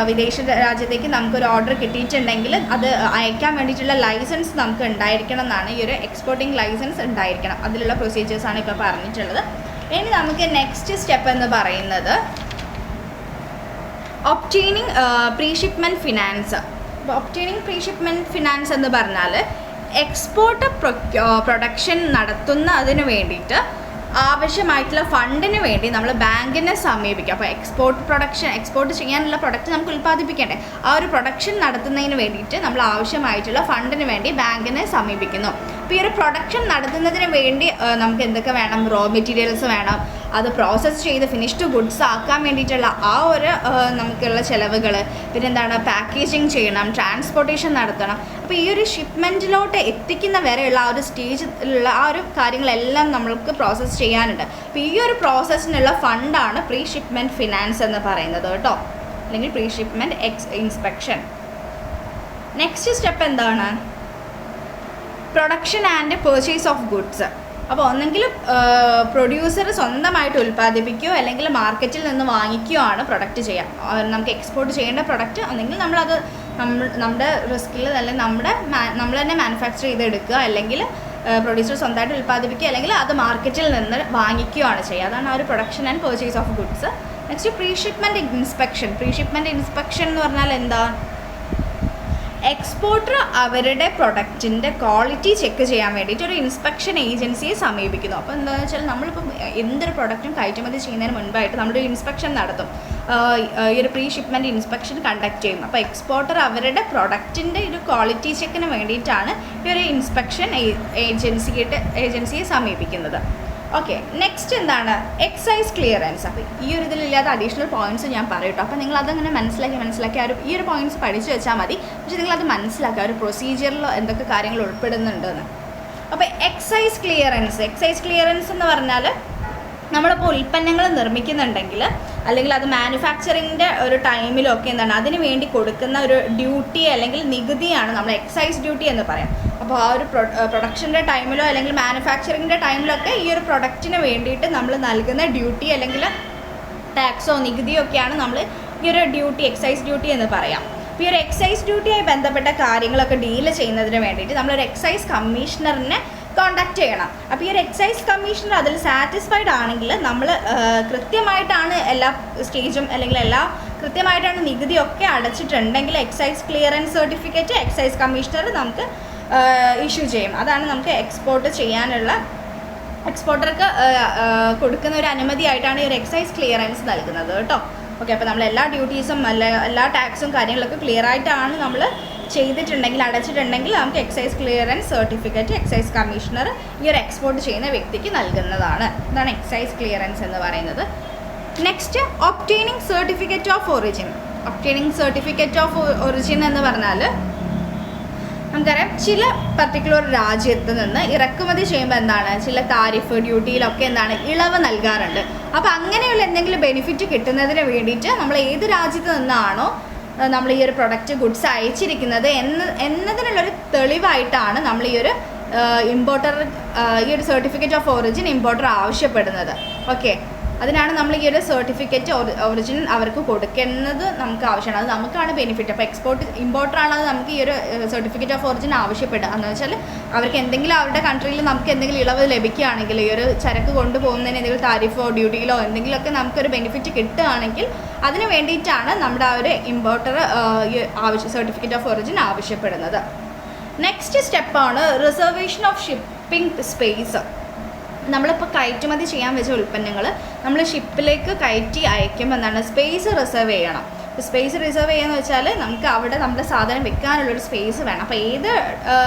വിദേശ രാജ്യത്തേക്ക് നമുക്കൊരു ഓർഡർ കിട്ടിയിട്ടുണ്ടെങ്കിൽ അത് അയക്കാൻ വേണ്ടിയിട്ടുള്ള ലൈസൻസ് നമുക്ക് ഉണ്ടായിരിക്കണം എന്നാണ്. ഈ ഒരു എക്സ്പോർട്ടിംഗ് ലൈസൻസ് ഉണ്ടായിരിക്കണം. അതിലുള്ള പ്രൊസീജിയേഴ്സാണ് ഇപ്പോൾ പറഞ്ഞിട്ടുള്ളത്. ഇനി നമുക്ക് നെക്സ്റ്റ് സ്റ്റെപ്പ് എന്ന് പറയുന്നത് ഒബ്റ്റെയിനിങ് പ്രീഷിപ്മെൻറ്റ് ഫിനാൻസ്. അപ്പോൾ ഒബ്റ്റെയിനിങ് പ്രീഷിപ്മെൻറ്റ് ഫിനാൻസ് എന്ന് പറഞ്ഞാൽ എക്സ്പോർട്ട് പ്രൊഡക്ഷൻ നടത്തുന്നതിന് വേണ്ടിയിട്ട് ആവശ്യമായിട്ടുള്ള ഫണ്ടിന് വേണ്ടി നമ്മൾ ബാങ്കിനെ സമീപിക്കുക. അപ്പോൾ എക്സ്പോർട്ട് ചെയ്യാനുള്ള പ്രൊഡക്റ്റ് നമുക്ക് ഉൽപ്പാദിപ്പിക്കേണ്ടേ, ആ ഒരു പ്രൊഡക്ഷൻ നടത്തുന്നതിന് വേണ്ടിയിട്ട് നമ്മൾ ആവശ്യമായിട്ടുള്ള ഫണ്ടിന് വേണ്ടി ബാങ്കിനെ സമീപിക്കുന്നു. അപ്പോൾ ഈ ഒരു പ്രൊഡക്ഷൻ നടത്തുന്നതിന് വേണ്ടി നമുക്ക് എന്തൊക്കെ വേണം, റോ മെറ്റീരിയൽസ് വേണം, അത് പ്രോസസ്സ് ചെയ്ത് ഫിനിഷ്ഡ് ഗുഡ്സ് ആക്കാൻ വേണ്ടിയിട്ടുള്ള ആ ഒരു നമുക്കുള്ള ചിലവുകൾ, പിന്നെന്താണ് പാക്കേജിങ് ചെയ്യണം, ട്രാൻസ്പോർട്ടേഷൻ നടത്തണം. അപ്പോൾ ഈ ഒരു ഷിപ്മെൻറ്റിലോട്ട് എത്തിക്കുന്ന വരെയുള്ള ആ ഒരു സ്റ്റേജിലുള്ള ആ ഒരു കാര്യങ്ങളെല്ലാം നമ്മൾക്ക് പ്രോസസ്സ് ചെയ്യാനുണ്ട്. അപ്പോൾ ഈ ഒരു പ്രോസസ്സിനുള്ള ഫണ്ടാണ് പ്രീ ഷിപ്മെൻറ്റ് ഫിനാൻസ് എന്ന് പറയുന്നത് കേട്ടോ, അല്ലെങ്കിൽ pre shipment inspection. Next step എന്താണ്, production and purchase of goods. അപ്പോൾ ഒന്നെങ്കിൽ പ്രൊഡ്യൂസർ സ്വന്തമായിട്ട് ഉൽപ്പാദിപ്പിക്കുകയോ അല്ലെങ്കിൽ മാർക്കറ്റിൽ നിന്ന് വാങ്ങിക്കുകയോ ആണ് പ്രൊഡക്റ്റ് ചെയ്യാം. നമുക്ക് എക്സ്പോർട്ട് ചെയ്യേണ്ട പ്രൊഡക്റ്റ് ഒന്നെങ്കിൽ നമ്മുടെ റിസ്കിൽ അല്ലെങ്കിൽ നമ്മൾ തന്നെ മാനുഫാക്ചർ ചെയ്തെടുക്കുക, അല്ലെങ്കിൽ പ്രൊഡ്യൂസർ സ്വന്തമായിട്ട് ഉൽപ്പാദിപ്പിക്കുക, അല്ലെങ്കിൽ അത് മാർക്കറ്റിൽ നിന്ന് വാങ്ങിക്കുകയാണ് ചെയ്യുക. അതാണ് ആ ഒരു production and purchase of goods. Next pre shipment inspection. Pre shipment inspection എന്ന് പറഞ്ഞാൽ എന്താ, എക്സ്പോർട്ടർ അവരുടെ പ്രൊഡക്റ്റിൻ്റെ ക്വാളിറ്റി ചെക്ക് ചെയ്യാൻ വേണ്ടിയിട്ട് ഒരു ഇൻസ്പെക്ഷൻ ഏജൻസിയെ സമീപിക്കുന്നു. അപ്പോൾ എന്താണെന്ന് വെച്ചാൽ നമ്മളിപ്പം എന്തൊരു പ്രൊഡക്റ്റും കയറ്റുമതി ചെയ്യുന്നതിന് മുൻപായിട്ട് നമ്മളൊരു ഇൻസ്പെക്ഷൻ നടത്തും, ഈ ഒരു പ്രീ ഷിപ്മെൻറ്റ് ഇൻസ്പെക്ഷൻ കണ്ടക്ട് ചെയ്യും. അപ്പോൾ എക്സ്പോർട്ടർ അവരുടെ പ്രൊഡക്റ്റിൻ്റെ ഒരു ക്വാളിറ്റി ചെക്കിന് വേണ്ടിയിട്ടാണ് ഈ ഒരു ഇൻസ്പെക്ഷൻ ഏജൻസിയെ സമീപിക്കുന്നത്. ഓക്കെ, നെക്സ്റ്റ് എന്താണ്, എക്സൈസ് ക്ലിയറൻസ്. അപ്പോൾ ഈ ഒരു ഇതിലില്ലാത്ത അഡീഷണൽ പോയിൻറ്റ്സ് ഞാൻ പറയട്ടോ. അപ്പോൾ നിങ്ങൾ അതങ്ങനെ മനസ്സിലാക്കി ഈ ഒരു പോയിൻറ്റ്സ് പഠിച്ചു വെച്ചാൽ മതി. പക്ഷേ നിങ്ങളത് മനസ്സിലാക്കുക ഒരു പ്രൊസീജിയറിൽ എന്തൊക്കെ കാര്യങ്ങൾ ഉൾപ്പെടുന്നുണ്ടെന്ന്. അപ്പോൾ എക്സൈസ് ക്ലിയറൻസ് എന്ന് പറഞ്ഞാൽ നമ്മളിപ്പോൾ ഉൽപ്പന്നങ്ങൾ നിർമ്മിക്കുന്നുണ്ടെങ്കിൽ അല്ലെങ്കിൽ അത് മാനുഫാക്ചറിങ്ങിൻ്റെ ഒരു ടൈമിലൊക്കെ എന്താണ് അതിന് വേണ്ടി കൊടുക്കുന്ന ഒരു ഡ്യൂട്ടി അല്ലെങ്കിൽ നികുതിയാണ് നമ്മൾ എക്സൈസ് ഡ്യൂട്ടി എന്ന് പറയാം. അപ്പോൾ ആ ഒരു പ്രൊഡക്ഷൻ്റെ ടൈമിലോ അല്ലെങ്കിൽ മാനുഫാക്ചറിങ്ങിൻ്റെ ടൈമിലൊക്കെ ഈ ഒരു പ്രൊഡക്റ്റിന് വേണ്ടിയിട്ട് നമ്മൾ നൽകുന്ന ഡ്യൂട്ടി അല്ലെങ്കിൽ ടാക്സോ നികുതിയോ ഒക്കെയാണ് നമ്മൾ ഈ ഒരു ഡ്യൂട്ടി എക്സൈസ് ഡ്യൂട്ടി എന്ന് പറയാം. അപ്പോൾ ഈ ഒരു എക്സൈസ് ഡ്യൂട്ടിയായി ബന്ധപ്പെട്ട കാര്യങ്ങളൊക്കെ ഡീൽ ചെയ്യുന്നതിന് വേണ്ടിയിട്ട് നമ്മളൊരു എക്സൈസ് കമ്മീഷണറിനെ കോണ്ടാക്ട് ചെയ്യണം. അപ്പോൾ ഈ ഒരു എക്സൈസ് കമ്മീഷണർ അതിൽ സാറ്റിസ്ഫൈഡ് ആണെങ്കിൽ നമ്മൾ കൃത്യമായിട്ടാണ് എല്ലാ സ്റ്റേജും അല്ലെങ്കിൽ കൃത്യമായിട്ടാണ് നികുതിയൊക്കെ അടച്ചിട്ടുണ്ടെങ്കിൽ excise clearance certificate excise commissioner നമുക്ക് ഇഷ്യൂ ചെയ്യും. അതാണ് നമുക്ക് എക്സ്പോർട്ട് ചെയ്യാനുള്ള എക്സ്പോർട്ടർക്ക് കൊടുക്കുന്ന ഒരു അനുമതിയായിട്ടാണ് ഈ ഒരു എക്സൈസ് ക്ലിയറൻസ് നൽകുന്നത് കേട്ടോ. ഓക്കെ, അപ്പോൾ നമ്മൾ എല്ലാ ഡ്യൂട്ടീസും എല്ലാ ടാക്സും കാര്യങ്ങളൊക്കെ ക്ലിയർ ആയിട്ടാണ് നമ്മൾ ചെയ്തിട്ടുണ്ടെങ്കിൽ അടച്ചിട്ടുണ്ടെങ്കിൽ നമുക്ക് excise clearance certificate excise commissioner ഈ ഒരു എക്സ്പോർട്ട് ചെയ്യുന്ന വ്യക്തിക്ക് നൽകുന്നതാണ്. ഇതാണ് എക്സൈസ് ക്ലിയറൻസ് എന്ന് പറയുന്നത്. Next, obtaining certificate of origin. Obtaining certificate of origin എന്ന് പറഞ്ഞാൽ നമുക്കറിയാം ചില പർട്ടിക്കുലർ രാജ്യത്ത് നിന്ന് ഇറക്കുമതി ചെയ്യുമ്പോൾ എന്താണ് ചില താരിഫ് ഡ്യൂട്ടിയിലൊക്കെ എന്താണ് ഇളവ് നൽകാറുണ്ട്. അപ്പോൾ അങ്ങനെയുള്ള എന്തെങ്കിലും ബെനിഫിറ്റ് കിട്ടുന്നതിന് വേണ്ടിയിട്ട് നമ്മൾ ഏത് രാജ്യത്ത് നിന്നാണോ നമ്മൾ ഈ ഒരു പ്രൊഡക്റ്റ് ഗുഡ്സ് അയച്ചിരിക്കുന്നത് എന്നതിനുള്ളൊരു തെളിവായിട്ടാണ് നമ്മൾ ഈ ഒരു ഇമ്പോർട്ടർ ഈ ഒരു സർട്ടിഫിക്കറ്റ് ഓഫ് ഒറിജിൻ ഇമ്പോർട്ടർ ആവശ്യപ്പെടുന്നത്. ഓക്കെ, അതിനാണ് നമ്മൾ ഈ ഒരു സർട്ടിഫിക്കറ്റ് ഒറിജിൻ അവർക്ക് കൊടുക്കുന്നത് നമുക്ക് ആവശ്യമാണ്. അത് നമുക്കാണ് ബെനിഫിറ്റ്. അപ്പോൾ ഇമ്പോർട്ടറാണ് അത് നമുക്ക് ഈ ഒരു സർട്ടിഫിക്കറ്റ് ഓഫ് ഒറിജിൻ ആവശ്യപ്പെടുക എന്ന് വെച്ചാൽ അവർക്ക് എന്തെങ്കിലും അവരുടെ കൺട്രിയിൽ നമുക്ക് എന്തെങ്കിലും ഇളവ് ലഭിക്കുകയാണെങ്കിൽ ഈ ഒരു ചരക്ക് കൊണ്ടുപോകുന്നതിന് എന്തെങ്കിലും താരിഫോ ഡ്യൂട്ടിയിലോ എന്തെങ്കിലുമൊക്കെ നമുക്കൊരു ബെനിഫിറ്റ് കിട്ടുകയാണെങ്കിൽ അതിന് വേണ്ടിയിട്ടാണ് നമ്മുടെ ആ ഒരു ഇമ്പോർട്ടർ സർട്ടിഫിക്കറ്റ് ഓഫ് ഒറിജിൻ ആവശ്യപ്പെടുന്നത്. നെക്സ്റ്റ് സ്റ്റെപ്പാണ് റിസർവേഷൻ ഓഫ് ഷിപ്പിംഗ് സ്പേസ്. നമ്മളിപ്പോൾ കയറ്റുമതി ചെയ്യാൻ വെച്ച ഉൽപ്പന്നങ്ങൾ നമ്മൾ ഷിപ്പിലേക്ക് കയറ്റി അയക്കുമ്പോൾ എന്താണ് സ്പേസ് റിസർവ് ചെയ്യണം. സ്പേസ് റിസർവ് ചെയ്യാന്ന് വെച്ചാൽ നമുക്ക് അവിടെ നമ്മുടെ സാധനം വെക്കാനുള്ളൊരു സ്പേസ് വേണം. അപ്പോൾ ഏത്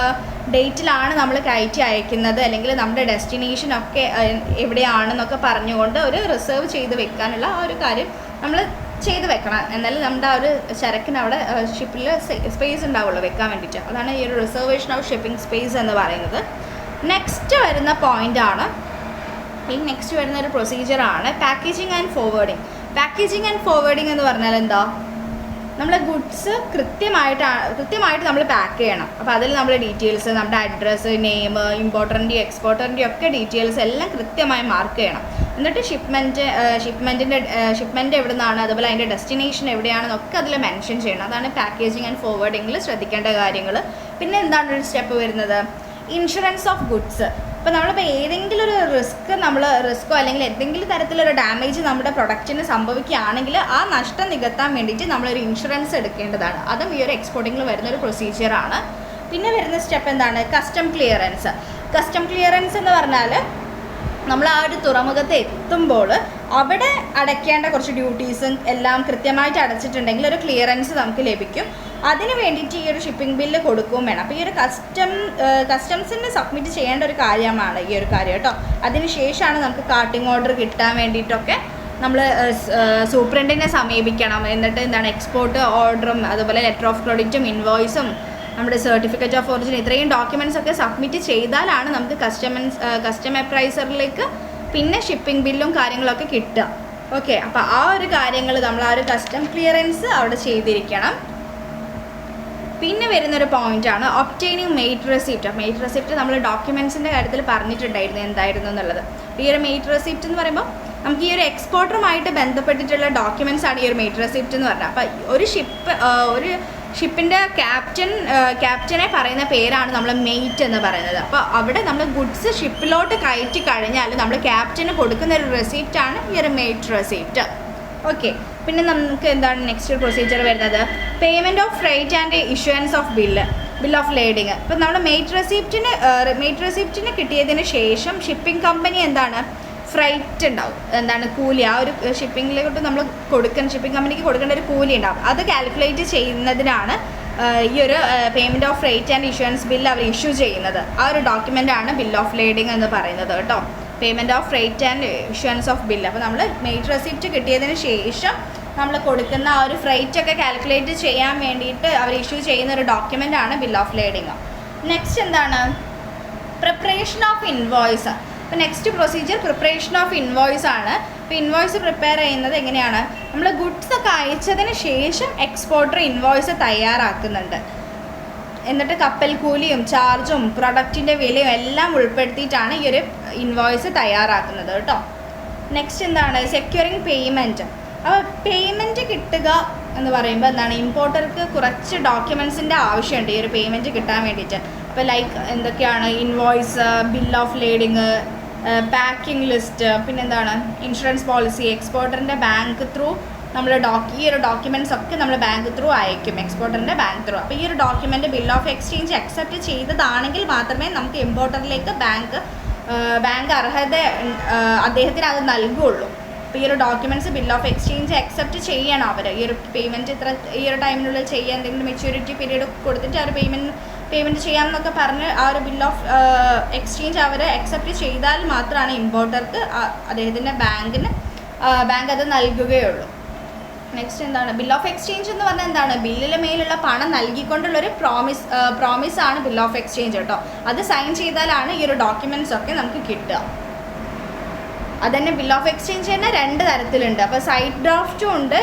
ഡേറ്റിലാണ് നമ്മൾ കയറ്റി അയക്കുന്നത് അല്ലെങ്കിൽ നമ്മുടെ ഡെസ്റ്റിനേഷനൊക്കെ എവിടെയാണെന്നൊക്കെ പറഞ്ഞുകൊണ്ട് ഒരു റിസർവ് ചെയ്ത് വെക്കാനുള്ള ആ ഒരു കാര്യം നമ്മൾ ചെയ്ത് വെക്കണം. എന്നാലും നമ്മുടെ ആ ഒരു ചരക്കിന് അവിടെ ഷിപ്പിൽ സ്പേസ് ഉണ്ടാവുള്ളൂ വെക്കാൻ വേണ്ടിയിട്ട്. അതാണ് ഈ ഒരു റിസർവേഷൻ ഓഫ് ഷിപ്പിംഗ് സ്പേസ് എന്ന് പറയുന്നത്. നെക്സ്റ്റ് വരുന്ന പോയിൻ്റാണ് നെക്സ്റ്റ് വരുന്ന ഒരു പ്രൊസീജിയറാണ് packaging and forwarding. Packaging and forwarding എന്ന് പറഞ്ഞാൽ എന്താ, നമ്മൾ ഗുഡ്സ് കൃത്യമായിട്ട് നമ്മൾ പാക്ക് ചെയ്യണം. അപ്പോൾ അതിൽ നമ്മുടെ ഡീറ്റെയിൽസ്, നമ്മുടെ അഡ്രസ്സ്, നെയിം, ഇമ്പോർട്ടറിൻ്റെയും എക്സ്പോർട്ടറിൻ്റെയും ഒക്കെ ഡീറ്റെയിൽസ് എല്ലാം കൃത്യമായി മാർക്ക് ചെയ്യണം. എന്നിട്ട് ഷിപ്മെൻറ്റ് എവിടെ നിന്നാണ്, അതുപോലെ അതിൻ്റെ ഡെസ്റ്റിനേഷൻ എവിടെയാണെന്നൊക്കെ അതിൽ മെൻഷൻ ചെയ്യണം. അതാണ് പാക്കേജിങ് ആൻഡ് ഫോർവേഡിങ്ങിൽ ശ്രദ്ധിക്കേണ്ട കാര്യങ്ങൾ. പിന്നെ എന്താണ് ഒരു സ്റ്റെപ്പ് വരുന്നത്, ഇൻഷുറൻസ് ഓഫ് ഗുഡ്സ്. ഇപ്പോൾ നമ്മളിപ്പോൾ ഏതെങ്കിലും ഒരു റിസ്ക്കോ അല്ലെങ്കിൽ എന്തെങ്കിലും തരത്തിലൊരു ഡാമേജ് നമ്മുടെ പ്രൊഡക്റ്റിന് സംഭവിക്കുകയാണെങ്കിൽ ആ നഷ്ടം നികത്താൻ വേണ്ടിയിട്ട് നമ്മളൊരു ഇൻഷുറൻസ് എടുക്കേണ്ടതാണ്. അതും ഈ ഒരു എക്സ്പോർട്ടിങ്ങിൽ വരുന്നൊരു പ്രൊസീജിയറാണ്. പിന്നെ വരുന്ന സ്റ്റെപ്പ് എന്താണ്, കസ്റ്റം ക്ലിയറൻസ്. കസ്റ്റം ക്ലിയറൻസ് എന്ന് പറഞ്ഞാൽ നമ്മൾ ആ ഒരു തുറമുഖത്ത് എത്തുമ്പോൾ അവിടെ അടയ്ക്കേണ്ട കുറച്ച് ഡ്യൂട്ടീസും എല്ലാം കൃത്യമായിട്ട് അടച്ചിട്ടുണ്ടെങ്കിൽ ഒരു ക്ലിയറൻസ് നമുക്ക് ലഭിക്കും. അതിന് വേണ്ടിയിട്ട് ഈ ഒരു ഷിപ്പിംഗ് ബില്ല് കൊടുക്കുകയും വേണം. അപ്പോൾ ഈ ഒരു കസ്റ്റംസിന് സബ്മിറ്റ് ചെയ്യേണ്ട ഒരു കാര്യമാണ് ഈ ഒരു കാര്യം കേട്ടോ. അതിന് ശേഷമാണ് നമുക്ക് കാർട്ടിംഗ് ഓർഡർ കിട്ടാൻ വേണ്ടിയിട്ടൊക്കെ നമ്മൾ സൂപ്രണ്ടിനെ സമീപിക്കണം. എന്നിട്ട് എന്താണ് എക്സ്പോർട്ട് ഓർഡറും അതുപോലെ ലെറ്റർ ഓഫ് ക്രെഡിറ്റും ഇൻവോയ്സും നമ്മുടെ സർട്ടിഫിക്കറ്റ് ഓഫ് ഒറിജിൻ ഇത്രയും ഡോക്യുമെൻറ്റ്സ് ഒക്കെ സബ്മിറ്റ് ചെയ്താലാണ് നമുക്ക് കസ്റ്റം അപ്രൈസറിലേക്ക് പിന്നെ ഷിപ്പിംഗ് ബില്ലും കാര്യങ്ങളൊക്കെ കിട്ടുക. ഓക്കെ, അപ്പോൾ ആ ഒരു കാര്യങ്ങൾ നമ്മൾ ആ ഒരു കസ്റ്റം ക്ലിയറൻസ് അവിടെ ചെയ്തിരിക്കണം. പിന്നെ വരുന്നൊരു പോയിൻ്റാണ് obtaining made receipt. Made receipt നമ്മൾ ഡോക്യുമെൻറ്റ്സിൻ്റെ കാര്യത്തിൽ പറഞ്ഞിട്ടുണ്ടായിരുന്നു എന്തായിരുന്നു എന്നുള്ളത്. ഈ ഒരു മെയ്റ്റ് റെസിപ്റ്റ് എന്ന് പറയുമ്പോൾ നമുക്ക് ഈ ഒരു എക്സ്പോർട്ടറുമായിട്ട് ബന്ധപ്പെട്ടിട്ടുള്ള ഡോക്യുമെൻറ്റ്സ് ആണ് ഈ ഒരു മെയ്റ്റ് റെസിപ്റ്റ് എന്ന് പറഞ്ഞാൽ. അപ്പോൾ ഒരു ഷിപ്പിൻ്റെ ക്യാപ്റ്റനെ പറയുന്ന പേരാണ് നമ്മൾ മെയ്റ്റ് എന്ന് പറയുന്നത്. അപ്പോൾ അവിടെ നമ്മൾ ഗുഡ്സ് ഷിപ്പിലോട്ട് കയറ്റി കഴിഞ്ഞാൽ നമ്മൾ ക്യാപ്റ്റന് കൊടുക്കുന്ന ഒരു റെസിപ്റ്റാണ് ഈ ഒരു മെയ്റ്റ് റെസിപ്റ്റ്. ഓക്കെ, പിന്നെ നമുക്ക് എന്താണ് നെക്സ്റ്റ് പ്രൊസീജിയർ വരുന്നത്, payment of freight and issuance of bill of lading. ഇപ്പോൾ നമ്മൾ മെയ്റ്റ് റെസിപ്റ്റിന് കിട്ടിയതിന് ശേഷം ഷിപ്പിംഗ് കമ്പനി എന്താണ് ഫ്രൈറ്റ് ഉണ്ടാവും, എന്താണ് കൂലി, ആ ഒരു ഷിപ്പിങ്ങിലോട്ട് നമ്മൾ ഷിപ്പിംഗ് കമ്പനിക്ക് കൊടുക്കേണ്ട ഒരു കൂലി ഉണ്ടാവും. അത് കാൽക്കുലേറ്റ് ചെയ്യുന്നതിനാണ് ഈ ഒരു payment of freight and issuance bill അവർ ഇഷ്യൂ ചെയ്യുന്നത്. ആ ഒരു ഡോക്യുമെൻ്റാണ് ബിൽ ഓഫ് ലേഡിങ് എന്ന് പറയുന്നത് കേട്ടോ. Payment of freight and issuance of bill. അപ്പോൾ നമ്മൾ മെയ്റ്റ് റെസിപ്റ്റ് കിട്ടിയതിന് ശേഷം നമ്മൾ കൊടുക്കുന്ന ആ ഒരു ഫ്രൈറ്റ് ഒക്കെ കാൽക്കുലേറ്റ് ചെയ്യാൻ വേണ്ടിയിട്ട് അവർ ഇഷ്യൂ ചെയ്യുന്ന ഒരു ഡോക്യുമെൻ്റാണ് ബിൽ ഓഫ് ലേഡിങ്. നെക്സ്റ്റ് എന്താണ്, പ്രിപ്പറേഷൻ ഓഫ് ഇൻവോയ്സ്. അപ്പോൾ next procedure preparation of invoice ആണ്. അപ്പോൾ ഇൻവോയ്സ് പ്രിപ്പയർ ചെയ്യുന്നത് എങ്ങനെയാണ്? നമ്മൾ ഗുഡ്സ് ഒക്കെ അയച്ചതിന് ശേഷം എക്സ്പോർട്ടർ ഇൻവോയ്സ് തയ്യാറാക്കുന്നുണ്ട്. എന്നിട്ട് കപ്പൽ കൂലിയും ചാർജും പ്രൊഡക്റ്റിൻ്റെ വിലയും എല്ലാം ഉൾപ്പെടുത്തിയിട്ടാണ് ഈ ഒരു ഇൻവോയ്സ് തയ്യാറാക്കുന്നത് കേട്ടോ. നെക്സ്റ്റ് എന്താണ്? Securing payment. അപ്പോൾ പേയ്മെൻറ്റ് കിട്ടുക എന്ന് പറയുമ്പോൾ എന്താണ്, ഇമ്പോർട്ടർക്ക് കുറച്ച് ഡോക്യുമെൻസിൻ്റെ ആവശ്യമുണ്ട് ഈ ഒരു പേയ്മെൻറ്റ് കിട്ടാൻ വേണ്ടിയിട്ട്. അപ്പോൾ ലൈക്ക് എന്തൊക്കെയാണ്? Invoice, bill of lading, packing list, പിന്നെന്താണ് ഇൻഷുറൻസ് പോളിസി, എക്സ്പോർട്ടറിൻ്റെ ബാങ്ക് ത്രൂ നമ്മൾ ഈ ഒരു ഡോക്യുമെൻറ്റ്സ് ഒക്കെ നമ്മൾ ബാങ്ക് ത്രൂ അയക്കും, എക്സ്പോർട്ടറിൻ്റെ ബാങ്ക് ത്രൂ. അപ്പോൾ ഈ ഒരു document bill of exchange accept ചെയ്തതാണെങ്കിൽ മാത്രമേ നമുക്ക് ഇമ്പോർട്ടറിലേക്ക് ബാങ്ക് അർഹത അദ്ദേഹത്തിന് അത് നൽകുകയുള്ളൂ. അപ്പോൾ ഈ ഒരു documents bill of exchange accept ചെയ്യണം അവർ. ഈ ഒരു പേയ്മെൻറ്റ് ഈ ഒരു ടൈമിനുള്ളിൽ ചെയ്യാൻ എന്തെങ്കിലും മെച്യൂരിറ്റി പീരീഡ് കൊടുത്തിട്ട് ആ ഒരു പേയ്മെൻറ്റ് ചെയ്യാമെന്നൊക്കെ പറഞ്ഞ് ആ ഒരു ബിൽ ഓഫ് എക്സ്ചേഞ്ച് അവർ അക്സെപ്റ്റ് ചെയ്താൽ മാത്രമാണ് ഇമ്പോർട്ടർക്ക് അദ്ദേഹത്തിൻ്റെ ബാങ്ക് അത് നൽകുകയുള്ളൂ. നെക്സ്റ്റ് എന്താണ്? ബിൽ ഓഫ് എക്സ്ചേഞ്ച് എന്ന് പറഞ്ഞാൽ എന്താണ്? ബില്ലിന് മേലുള്ള പണം നൽകിക്കൊണ്ടുള്ളൊരു പ്രോമിസാണ് ബിൽ ഓഫ് എക്സ്ചേഞ്ച് കേട്ടോ. അത് സൈൻ ചെയ്താലാണ് ഈ ഒരു ഡോക്യുമെൻറ്റ്സ് ഒക്കെ നമുക്ക് കിട്ടുക. അതുതന്നെ ബിൽ ഓഫ് എക്സ്ചേഞ്ച് തന്നെ 2 തരത്തിലുണ്ട്. അപ്പോൾ സൈഡ് ഡ്രാഫ്റ്റും ഉണ്ട്,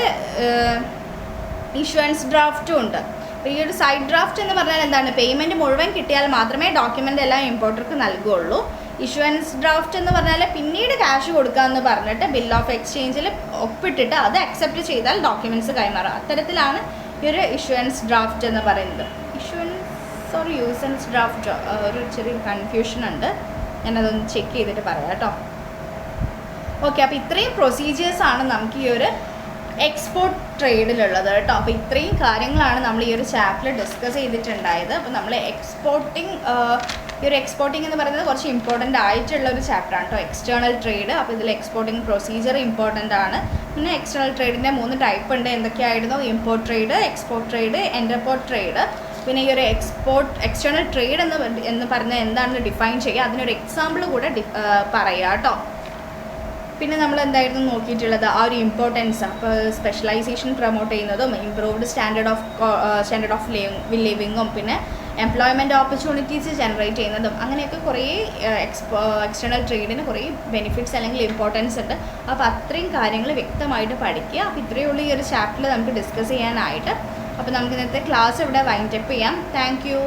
ഇഷ്വൻസ് ഡ്രാഫ്റ്റും ഉണ്ട്. അപ്പോൾ ഈ ഒരു സൈഡ് ഡ്രാഫ്റ്റ് എന്ന് പറഞ്ഞാൽ എന്താണ്? പേയ്മെൻറ്റ് മുഴുവൻ കിട്ടിയാൽ മാത്രമേ ഡോക്യുമെൻ്റ് എല്ലാം ഇമ്പോർട്ടർക്ക് നൽകുകയുള്ളൂ. ഇഷ്വൻസ് ഡ്രാഫ്റ്റ് എന്ന് പറഞ്ഞാൽ പിന്നീട് ക്യാഷ് കൊടുക്കാമെന്ന് പറഞ്ഞിട്ട് ബിൽ ഓഫ് എക്സ്ചേഞ്ചിൽ ഒപ്പിട്ടിട്ട് അത് അക്സെപ്റ്റ് ചെയ്താൽ ഡോക്യുമെൻറ്റ്സ് കൈമാറുക. അത്തരത്തിലാണ് ഈ ഒരു ഇഷ്വൻസ് ഡ്രാഫ്റ്റ് എന്ന് പറയുന്നത്. യൂസൻസ് ഡ്രാഫ്റ്റ് ഒരു ചെറിയ കൺഫ്യൂഷൻ ഉണ്ട്, ഞാനതൊന്ന് ചെക്ക് ചെയ്തിട്ട് പറയാം കേട്ടോ. ഓക്കെ, അപ്പോൾ ഇത്രയും പ്രൊസീജിയേഴ്സാണ് നമുക്ക് ഈ ഒരു എക്സ്പോർട്ട് ട്രേഡിലുള്ളത് കേട്ടോ. അപ്പോൾ ഇത്രയും കാര്യങ്ങളാണ് നമ്മൾ ഈ ഒരു ചാപ്റ്ററിൽ ഡിസ്കസ് ചെയ്തിട്ടുണ്ടായത്. അപ്പോൾ നമ്മൾ ഈ ഒരു എക്സ്പോർട്ടിംഗ് എന്ന് പറയുന്നത് കുറച്ച് ഇമ്പോർട്ടൻ്റ് ആയിട്ടുള്ള ഒരു ചാപ്റ്ററാണ് കേട്ടോ, എക്സ്റ്റേണൽ ട്രേഡ്. അപ്പോൾ ഇതിൽ എക്സ്പോർട്ടിംഗ് പ്രൊസീജിയർ ഇമ്പോർട്ടൻ്റ് ആണ്. പിന്നെ എക്സ്റ്റേണൽ ട്രേഡിൻ്റെ 3 ടൈപ്പ് ഉണ്ട്. എന്തൊക്കെയായിരുന്നു? Import trade, export trade, entrepot trade. പിന്നെ ഈ ഒരു എക്സ്റ്റേണൽ ട്രേഡ് എന്ന് പറഞ്ഞാൽ എന്താണെന്ന് ഡിഫൈൻ ചെയ്യുക, അതിനൊരു എക്സാമ്പിൾ കൂടെ പറയുക കേട്ടോ. പിന്നെ നമ്മൾ എന്തായിരുന്നു നോക്കിയിട്ടുള്ളത്? ആ ഒരു ഇമ്പോർട്ടൻസ്. അപ്പോൾ സ്പെഷ്യലൈസേഷൻ പ്രൊമോട്ട് ചെയ്യുന്നതും ഇംപ്രൂവ്ഡ് സ്റ്റാൻഡേർഡ് ഓഫ് ലിവിങ്ങും പിന്നെ എംപ്ലോയ്മെൻറ്റ് ഓപ്പർച്യൂണിറ്റീസ് ജനറേറ്റ് ചെയ്യുന്നതും അങ്ങനെയൊക്കെ കുറേ എക്സ്റ്റേണൽ ട്രേഡിന് കുറേ ബെനിഫിറ്റ്സ് അല്ലെങ്കിൽ ഇമ്പോർട്ടൻസ് ഉണ്ട്. അപ്പോൾ അത്രയും കാര്യങ്ങൾ വ്യക്തമായിട്ട് പഠിക്കുക. അപ്പോൾ ഇത്രയേ ഉള്ളൂ ഈ ഒരു ചാപ്റ്ററിൽ നമുക്ക് ഡിസ്കസ് ചെയ്യാനായിട്ട്. അപ്പോൾ നമുക്ക് ഇന്നത്തെ ക്ലാസ് ഇവിടെ വൈൻഡപ്പ് ചെയ്യാം. Thank you.